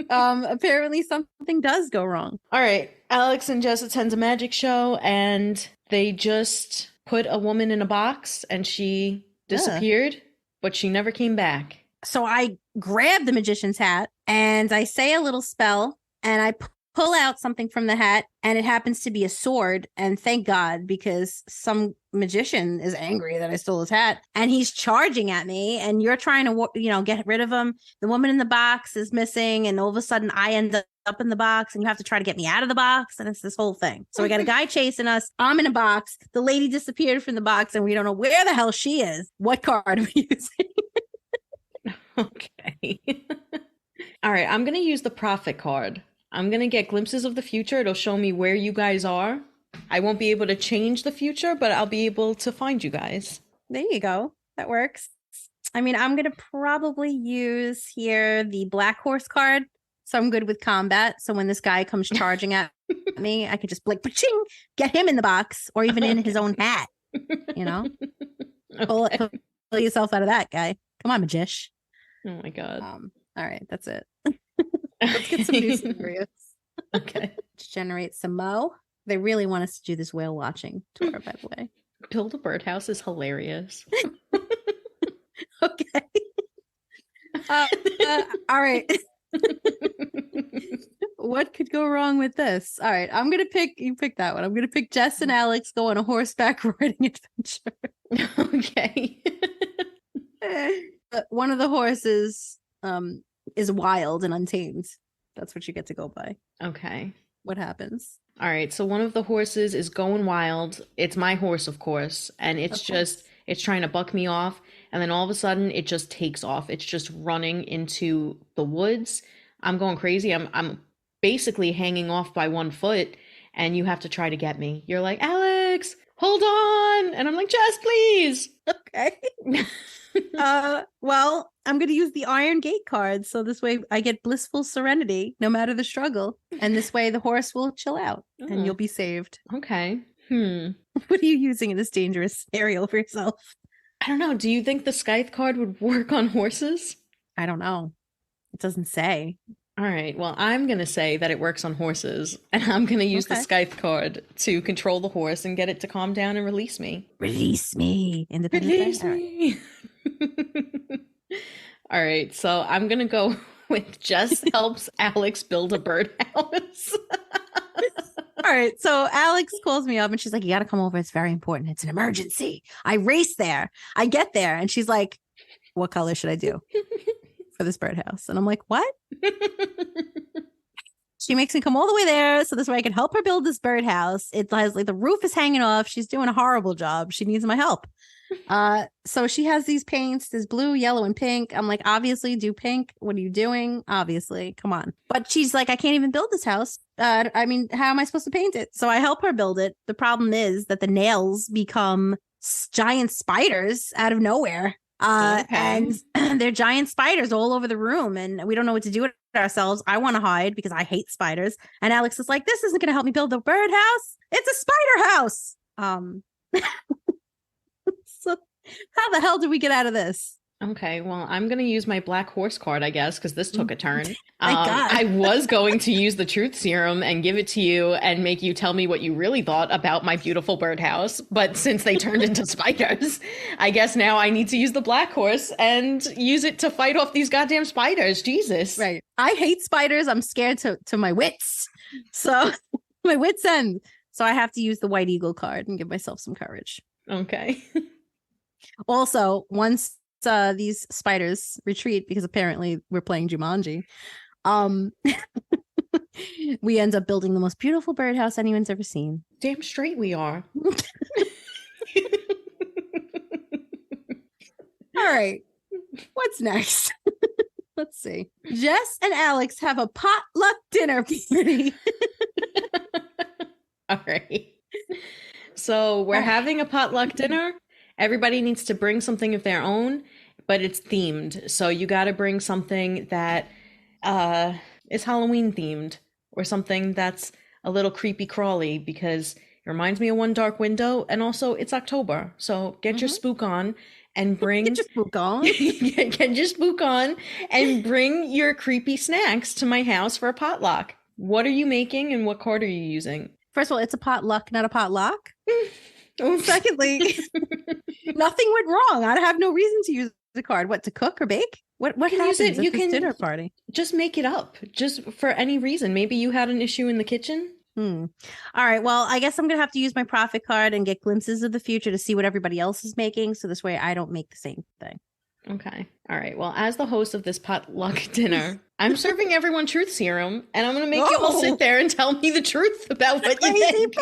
Apparently something does go wrong. All right. Alex and Jess attend a magic show and they just put a woman in a box and she disappeared, but she never came back. So I grab the magician's hat and I say a little spell and I pull out something from the hat and it happens to be a sword. And thank God, because some magician is angry that I stole his hat and he's charging at me and you're trying to, get rid of him. The woman in the box is missing and all of a sudden I end up in the box and you have to try to get me out of the box. And it's this whole thing. So we got a guy chasing us. I'm in a box. The lady disappeared from the box and we don't know where the hell she is. What card are we using? Okay. All right. I'm going to use the prophet card. I'm going to get glimpses of the future. It'll show me where you guys are. I won't be able to change the future, but I'll be able to find you guys. There you go. That works. I mean, I'm going to probably use here the black horse card. So I'm good with combat. So when this guy comes charging at me, I could just blink, pa-ching, get him in the box or even in his own hat. Pull yourself out of that, guy. Come on, Magish. Oh my God. All right. That's it. Let's get some new scenarios. Okay. Let's generate some mo. They really want us to do this whale watching tour, by the way. Build a birdhouse is hilarious. Okay. All right. What could go wrong with this? All right. You pick that one. I'm going to pick Jess and Alex go on a horseback riding adventure. Okay. One of the horses is wild and untamed. That's what you get to go by. Okay. What happens? All right. So one of the horses is going wild. It's my horse, of course. And it's trying to buck me off. And then all of a sudden it just takes off. It's just running into the woods. I'm going crazy. I'm basically hanging off by one foot and you have to try to get me. You're like, Alex, hold on. And I'm like, Jess, please. Okay. Well, I'm going to use the Iron Gate card. So this way I get blissful serenity no matter the struggle. And this way the horse will chill out and you'll be saved. Okay. What are you using in this dangerous scenario for yourself? I don't know. Do you think the Scythe card would work on horses? I don't know. It doesn't say. All right. Well, I'm going to say that it works on horses, and I'm going to use the Scythe card to control the horse and get it to calm down and release me. Release me. Release me. All right. So I'm going to go with Jess helps Alex build a birdhouse. All right. So Alex calls me up and she's like, you got to come over. It's very important. It's an emergency. I race there. I get there. And she's like, what color should I do for this birdhouse? And I'm like, what? She makes me come all the way there so this way I can help her build this birdhouse. It has like the roof is hanging off. She's doing a horrible job. She needs my help. So she has these paints. There's blue, yellow, and pink. I'm like, obviously, do pink. What are you doing? Obviously, come on. But she's like, I can't even build this house. I mean, how am I supposed to paint it? So I help her build it. The problem is that the nails become giant spiders out of nowhere. And they're giant spiders all over the room, and we don't know what to do with ourselves. I want to hide because I hate spiders. And Alex is like, this isn't going to help me build the birdhouse. It's a spider house. So how the hell did we get out of this? Okay, well, I'm going to use my black horse card, I guess, because this took a turn. Thank God. I was going to use the truth serum and give it to you and make you tell me what you really thought about my beautiful birdhouse. But since they turned into spiders, I guess now I need to use the black horse and use it to fight off these goddamn spiders. Jesus. Right. I hate spiders. I'm scared to my wits. So my wits end. So I have to use the white eagle card and give myself some courage. Okay. Also, once these spiders retreat, because apparently we're playing Jumanji, we end up building the most beautiful birdhouse anyone's ever seen. Damn straight we are. All right. What's next? Let's see. Jess and Alex have a potluck dinner party. All right. So we're having a potluck dinner. Everybody needs to bring something of their own, but it's themed. So you got to bring something that is Halloween themed, or something that's a little creepy crawly, because it reminds me of One Dark Window, and also it's October. So get your spook on and bring Get your spook on. get your spook on and bring your creepy snacks to my house for a potluck. What are you making and what card are you using? First of all, it's a potluck, not a potluck. Secondly, nothing went wrong. I have no reason to use the card. What, to cook or bake? What happens at this dinner party? Just make it up, just for any reason. Maybe you had an issue in the kitchen. All right. Well, I guess I'm gonna have to use my profit card and get glimpses of the future to see what everybody else is making, so this way I don't make the same thing. Okay. All right. Well, as the host of this potluck dinner, I'm serving everyone truth serum, and I'm going to make you all sit there and tell me the truth about what you think.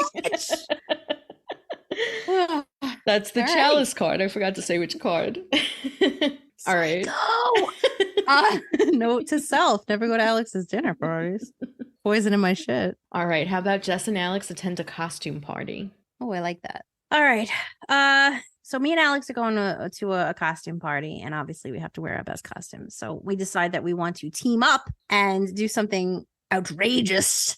That's the chalice card. I forgot to say which card. All right. Note to self: never go to Alex's dinner parties. Poison in my shit. All right. How about Jess and Alex attend a costume party? Oh, I like that. All right. So me and Alex are going to a costume party, and obviously we have to wear our best costumes. So we decide that we want to team up and do something outrageous.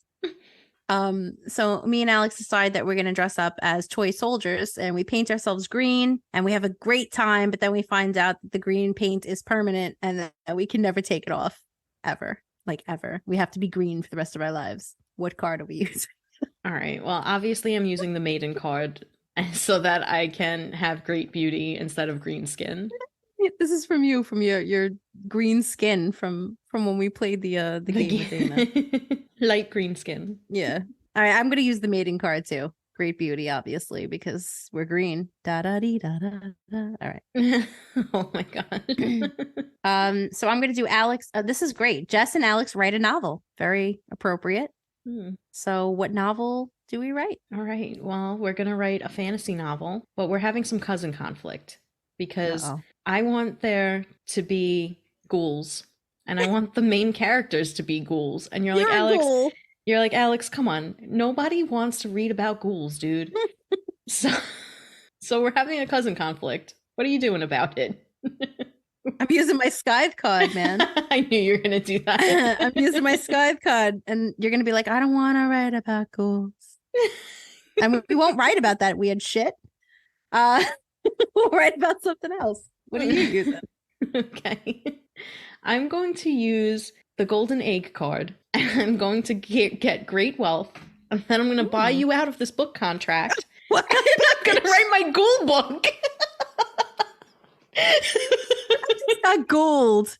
So me and Alex decide that we're going to dress up as toy soldiers, and we paint ourselves green, and we have a great time. But then we find out that the green paint is permanent and that we can never take it off ever. Like ever. We have to be green for the rest of our lives. What card are we using? All right. Well, obviously I'm using the maiden card so that I can have great beauty instead of green skin. This is from you, from your green skin from when we played the game with Dana. Light green skin. Yeah. All right, I'm gonna use the maiden card too. Great beauty, obviously, because we're green. Da da dee da da da. All right. Oh my god. So I'm gonna do Alex. This is great. Jess and Alex write a novel. Very appropriate. So what novel do we write? All right. Well, we're gonna write a fantasy novel, but we're having some cousin conflict because I want there to be ghouls, and I want the main characters to be ghouls. And you're like, Alex. You're like, Alex, come on. Nobody wants to read about ghouls, dude. So we're having a cousin conflict. What are you doing about it? I'm using my Scythe card, man. I knew you were going to do that. I'm using my Scythe card, and you're going to be like, I don't want to write about ghouls. And we won't write about that weird shit. We'll write about something else. What are you using? Okay. I'm going to use the Golden Egg card, and I'm going to get great wealth, and then I'm going to buy you out of this book contract. What? And I'm going to write my ghoul book. Got gold.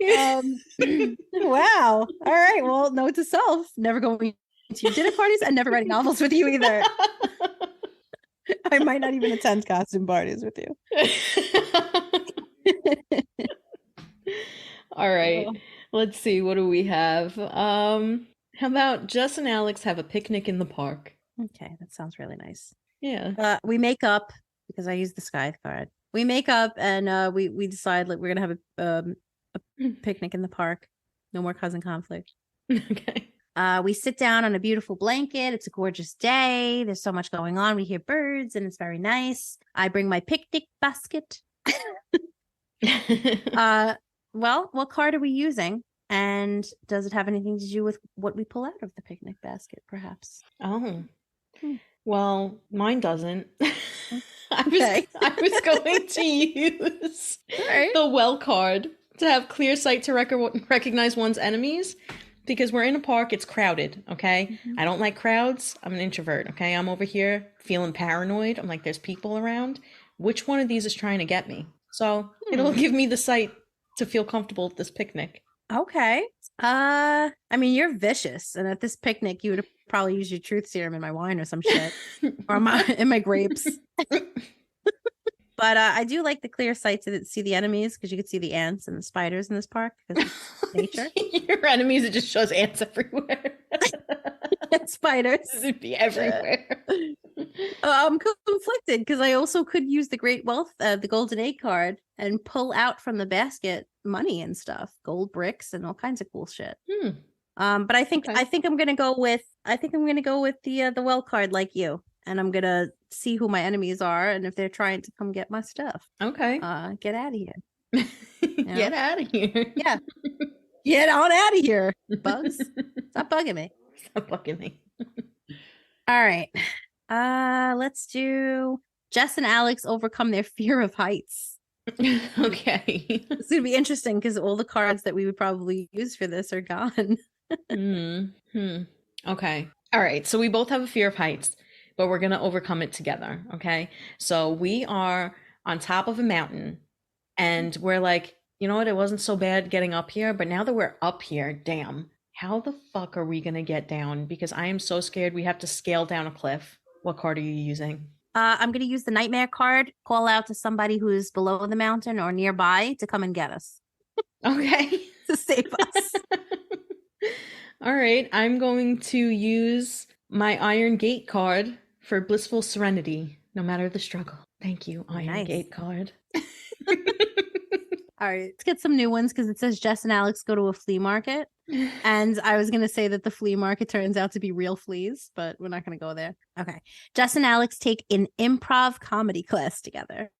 Wow. All right. Well, note to self: never going to your dinner parties and never writing novels with you either. I might not even attend costume parties with you. All right. Let's see. What do we have? How about Jess and Alex have a picnic in the park? Okay, that sounds really nice. Yeah. We make up because I use the Scythe card. We make up and we decide like we're gonna have a picnic in the park. No more cousin conflict. Okay. We sit down on a beautiful blanket. It's a gorgeous day. There's so much going on. We hear birds and it's very nice. I bring my picnic basket. Well, what card are we using? And does it have anything to do with what we pull out of the picnic basket, perhaps? Oh. Well, mine doesn't. Okay. I was going to use the well card to have clear sight to recognize one's enemies, because we're in a park, it's crowded, okay? I don't like crowds. I'm an introvert, okay? I'm over here feeling paranoid. I'm like, there's people around. Which one of these is trying to get me? So it'll give me the sight to feel comfortable at this picnic. Okay. I mean, you're vicious, and at this picnic, you would probably use your truth serum in my wine or some shit, or in my grapes. But I do like the clear sight to see the enemies, because you could see the ants and the spiders in this park because it's nature. Your enemies, it just shows ants everywhere. And spiders. It'd be everywhere. I'm conflicted because I also could use the great wealth, the golden egg card, and pull out from the basket money and stuff, gold bricks and all kinds of cool shit. But I think I'm gonna go with the well card, like you, and I'm gonna see who my enemies are and if they're trying to come get my stuff. Okay. Get out of here. Get out of here. Yeah. Get on out of here, bugs. Stop bugging me. Stop bugging me. All right. Let's do Jess and Alex overcome their fear of heights. Okay. It's gonna be interesting because all the cards that we would probably use for this are gone. Okay. All right. So we both have a fear of heights, but we're gonna overcome it together. Okay. So we are on top of a mountain, and we're like, you know what? It wasn't so bad getting up here, but now that we're up here, damn, how the fuck are we gonna get down? Because I am so scared we have to scale down a cliff. What card are you using? I'm going to use the nightmare card, call out to somebody who's below the mountain or nearby to come and get us. Okay. To save us. All right. I'm going to use my Iron Gate card for blissful serenity, no matter the struggle. Thank you, Iron Gate card. All right. Let's get some new ones because it says Jess and Alex go to a flea market. And I was going to say that the flea market turns out to be real fleas, but we're not going to go there. Okay. Jess and Alex take an improv comedy class together.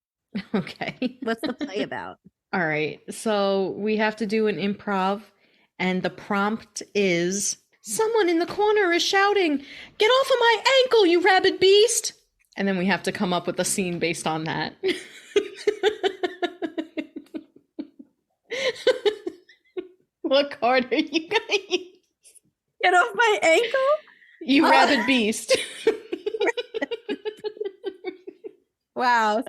Okay. What's the play about? All right. So we have to do an improv, and the prompt is, someone in the corner is shouting, "Get off of my ankle, you rabid beast!" And then we have to come up with a scene based on that. What card are you gonna use? Get off my ankle? You rabid beast. Wow.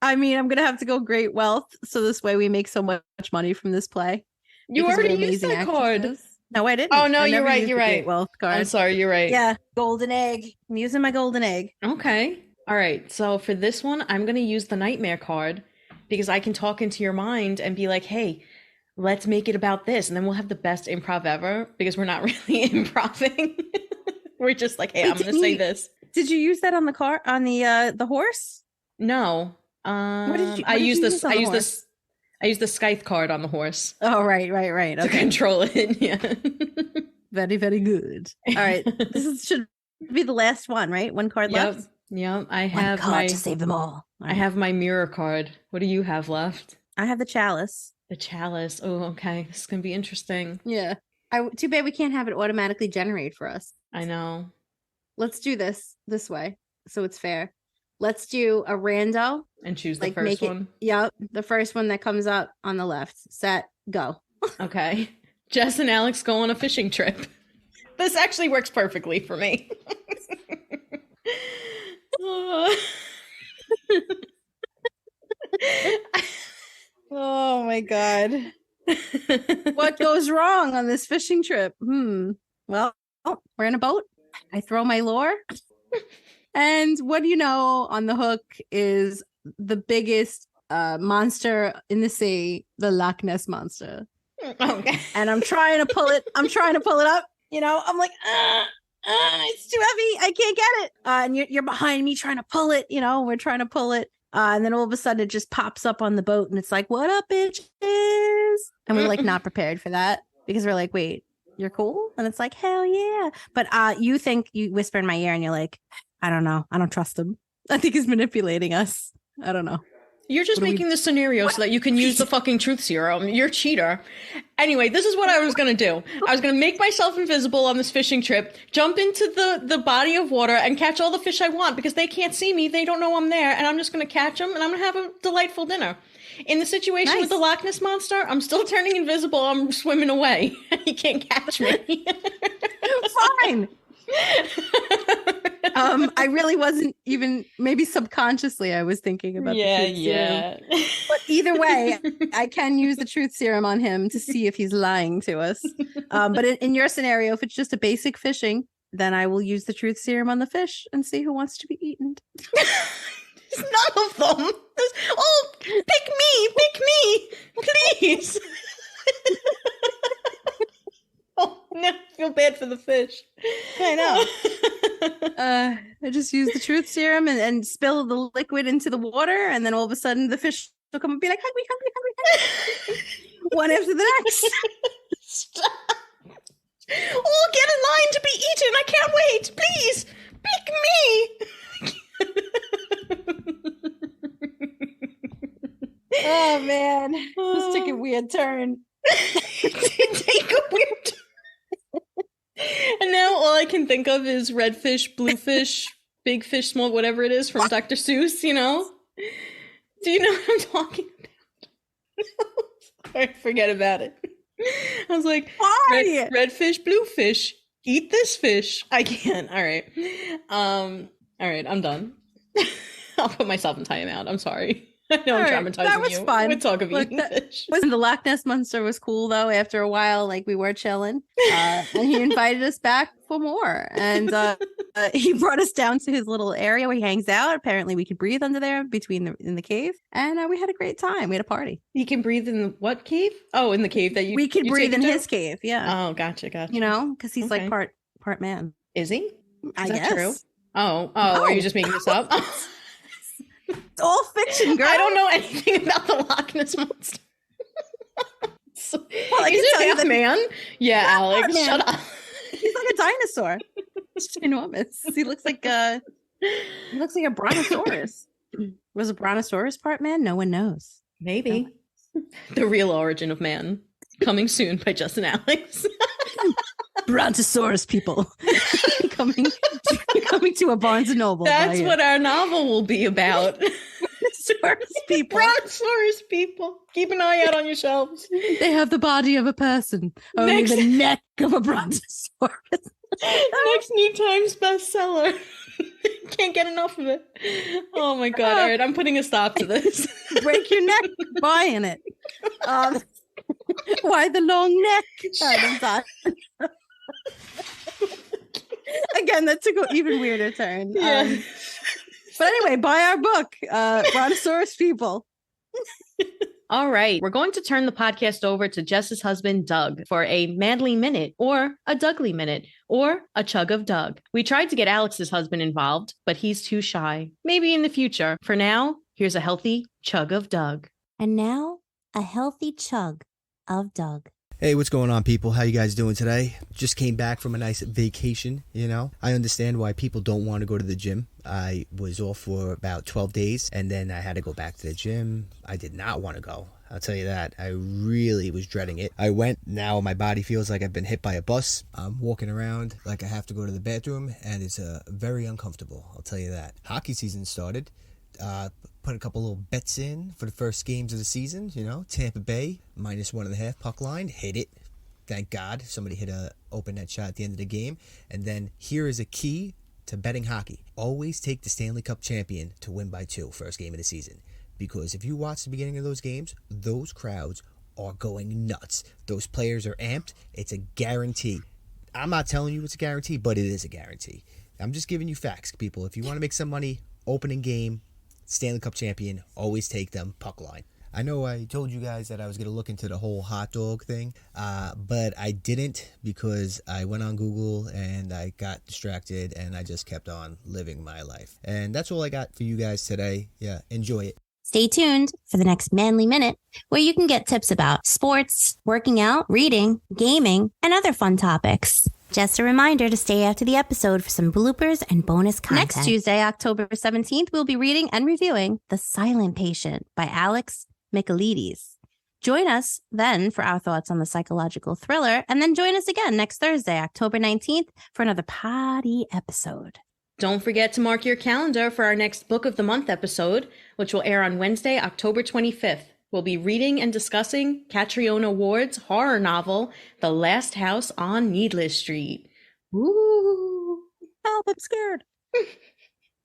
I mean, I'm gonna have to go great wealth, so this way we make so much money from this play. You already used that card. No, I didn't. Oh no, I you're never right. used You're the right. Great wealth card. I'm sorry. You're right. Yeah, golden egg. I'm using my golden egg. Okay. All right. So for this one, I'm gonna use the nightmare card because I can talk into your mind and be like, "Hey, let's make it about this," and then we'll have the best improv ever because we're not really improving. We're just like, "Hey, I'm gonna say this." Did you use that on the car on the horse? No. I use the Scythe card on the horse. Oh, right. Okay. To control it. Yeah. Very, very good. All right. Should be the last one, right? One card left. Yep. I have one card to save them all. I have my mirror card. What do you have left? I have the chalice. The chalice. Oh, okay. This is going to be interesting. Yeah. Too bad we can't have it automatically generate for us. I know. Let's do this way so it's fair. Let's do a rando. And choose the first one? Yep. The first one that comes up on the left. Set, go. Okay. Jess and Alex go on a fishing trip. This actually works perfectly for me. Oh my God. What goes wrong on this fishing trip? Well, we're in a boat. I throw my lure. And what do you know, on the hook is the biggest monster in the sea, the Loch Ness monster. Okay. And I'm trying to pull it. I'm trying to pull it up. You know, I'm like, it's too heavy. I can't get it. And you're behind me trying to pull it. You know, we're trying to pull it. And then all of a sudden it just pops up on the boat and it's like, what up, bitches? And we're like not prepared for that because we're like, wait, you're cool? And it's like, hell yeah. But you whisper in my ear and you're like, I don't know. I don't trust him. I think he's manipulating us. I don't know. You're just making the scenario so that you can use the fucking truth serum. You're a cheater. Anyway, this is what I was going to do. I was going to make myself invisible on this fishing trip, jump into the body of water and catch all the fish I want because they can't see me. They don't know I'm there. And I'm just going to catch them and I'm going to have a delightful dinner. In the situation with the Loch Ness monster, I'm still turning invisible. I'm swimming away. He can't catch me. Fine. I really wasn't even, maybe subconsciously I was thinking about the truth serum. But either way, I can use the truth serum on him to see if he's lying to us. But in your scenario, if it's just a basic fishing, then I will use the truth serum on the fish and see who wants to be eaten. None of them. Oh, pick me, please. Oh, no, I feel bad for the fish. I know. I just use the truth serum and spill the liquid into the water, and then all of a sudden the fish will come and be like, hungry. One after the next. Stop. Oh, get in line to be eaten. I can't wait. Please, pick me. Oh, man. This took a weird turn. Take a weird turn. And now all I can think of is red fish, blue fish, big fish, small, whatever it is from Dr. Seuss, you know? Do you know what I'm talking about? Sorry, forget about it. I was like, red fish, blue fish, eat this fish. I can't. All right. All right, I'm done. I'll put myself in timeout. I'm sorry. I know I'm traumatizing that was you. fun. With talk of eating fish. Wasn't the Loch Ness monster was cool though? After a while, like we were chilling, and he invited us back for more. And he brought us down to his little area where he hangs out. Apparently, we could breathe under there in the cave, and we had a great time. We had a party. He can breathe in the what cave? Oh, in the cave that we could breathe in his cave. Yeah. Oh, gotcha. You know, because he's like part man. Is he? I guess. True? Oh, are you just making this up? It's all fiction, girl. I don't know anything about the Loch Ness monster. Well, I is it half man? Yeah, Alex, man. Shut up. He's like a dinosaur. He's enormous. He looks like a brontosaurus. Was a brontosaurus part man? No one knows. Maybe. The real origin of man. Coming soon by Jess and Alex. Brontosaurus people coming to a Barnes and Noble. That's what our novel will be about. Brontosaurus people. Brontosaurus people. Keep an eye out on your shelves. They have the body of a person, only the neck of a brontosaurus. Next New Times bestseller. Can't get enough of it. Oh my god! All right, I'm putting a stop to this. Break your neck buying it. Why the long neck? Again, that took an even weirder turn. Yeah. But anyway, buy our book, Brontosaurus People. All right. We're going to turn the podcast over to Jess's husband, Doug, for a manly minute or a Dougly minute or a chug of Doug. We tried to get Alex's husband involved, but he's too shy. Maybe in the future. For now, here's a healthy chug of Doug. And now, a healthy chug of Doug. Hey, what's going on, people? How you guys doing today? Just came back from a nice vacation, you know? I understand why people don't want to go to the gym. I was off for about 12 days, and then I had to go back to the gym. I did not want to go. I'll tell you that. I really was dreading it. I went. Now my body feels like I've been hit by a bus. I'm walking around like I have to go to the bathroom, and it's very uncomfortable. I'll tell you that. Hockey season started. Put a couple little bets in for the first games of the season. You know, Tampa Bay -1.5 puck line, hit it. Thank God somebody hit a open net shot at the end of the game. And then here is a key to betting hockey: always take the Stanley Cup champion to win by 2 first game of the season, because if you watch the beginning of those games, those crowds are going nuts. Those players are amped. It's a guarantee. I'm not telling you it's a guarantee, but it is a guarantee. I'm just giving you facts, people. If you want to make some money, opening game, Stanley Cup champion, always take them puck line. I know I told you guys that I was going to look into the whole hot dog thing, but I didn't, because I went on Google and I got distracted and I just kept on living my life. And that's all I got for you guys today. Yeah, enjoy it. Stay tuned for the next Manly Minute, where you can get tips about sports, working out, reading, gaming, and other fun topics. Just a reminder to stay after the episode for some bloopers and bonus content. Next Tuesday, October 17th, we'll be reading and reviewing The Silent Patient by Alex Michaelides. Join us then for our thoughts on the psychological thriller, and then join us again next Thursday, October 19th, for another Poddy episode. Don't forget to mark your calendar for our next Book of the Month episode, which will air on Wednesday, October 25th. We'll be reading and discussing Catriona Ward's horror novel, The Last House on Needless Street. Ooh. Help, I'm scared.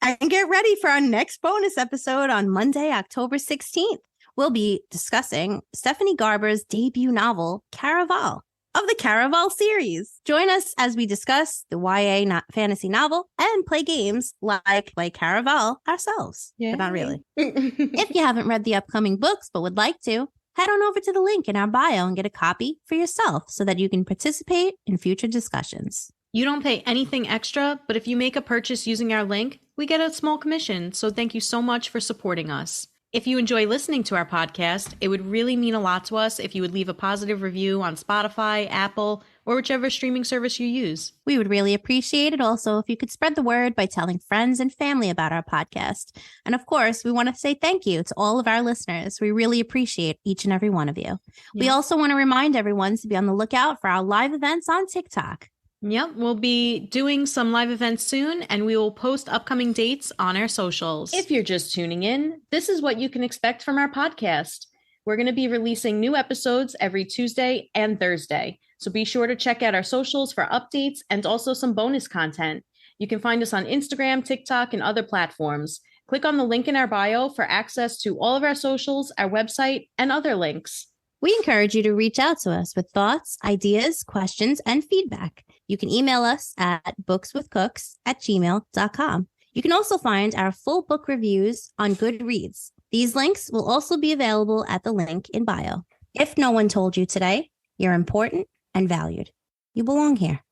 And get ready for our next bonus episode on Monday, October 16th. We'll be discussing Stephanie Garber's debut novel, Caraval, of the Caraval series. Join us as we discuss the YA fantasy novel and play games like Play Caraval ourselves. Yeah. But not really. If you haven't read the upcoming books but would like to, head on over to the link in our bio and get a copy for yourself so that you can participate in future discussions. You don't pay anything extra, but if you make a purchase using our link, we get a small commission, so thank you so much for supporting us. If you enjoy listening to our podcast, it would really mean a lot to us if you would leave a positive review on Spotify, Apple, or whichever streaming service you use. We would really appreciate it also if you could spread the word by telling friends and family about our podcast. And of course, we want to say thank you to all of our listeners. We really appreciate each and every one of you. Yeah. We also want to remind everyone to be on the lookout for our live events on TikTok. Yep, we'll be doing some live events soon, and we will post upcoming dates on our socials. If you're just tuning in, this is what you can expect from our podcast. We're going to be releasing new episodes every Tuesday and Thursday, so be sure to check out our socials for updates and also some bonus content. You can find us on Instagram, TikTok, and other platforms. Click on the link in our bio for access to all of our socials, our website, and other links. We encourage you to reach out to us with thoughts, ideas, questions, and feedback. You can email us at bookswithcooks@gmail.com. You can also find our full book reviews on Goodreads. These links will also be available at the link in bio. If no one told you today, you're important and valued. You belong here.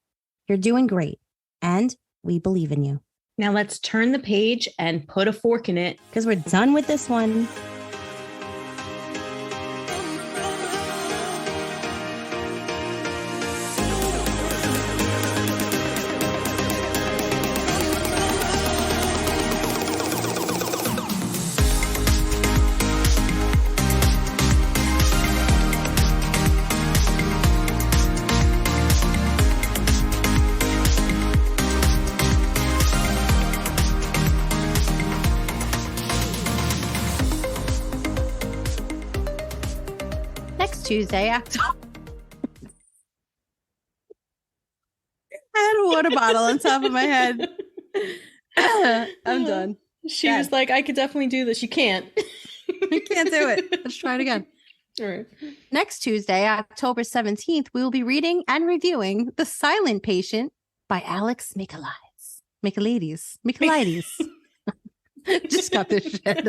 You're doing great, and we believe in you. Now let's turn the page and put a fork in it, because we're done with this one. Tuesday, October. I had a water bottle on top of my head. I'm done. She was like, I could definitely do this. You can't. I can't do it. Let's try it again. All right. Next Tuesday, October 17th, we will be reading and reviewing The Silent Patient by Alex Michaelides. Just got this shit.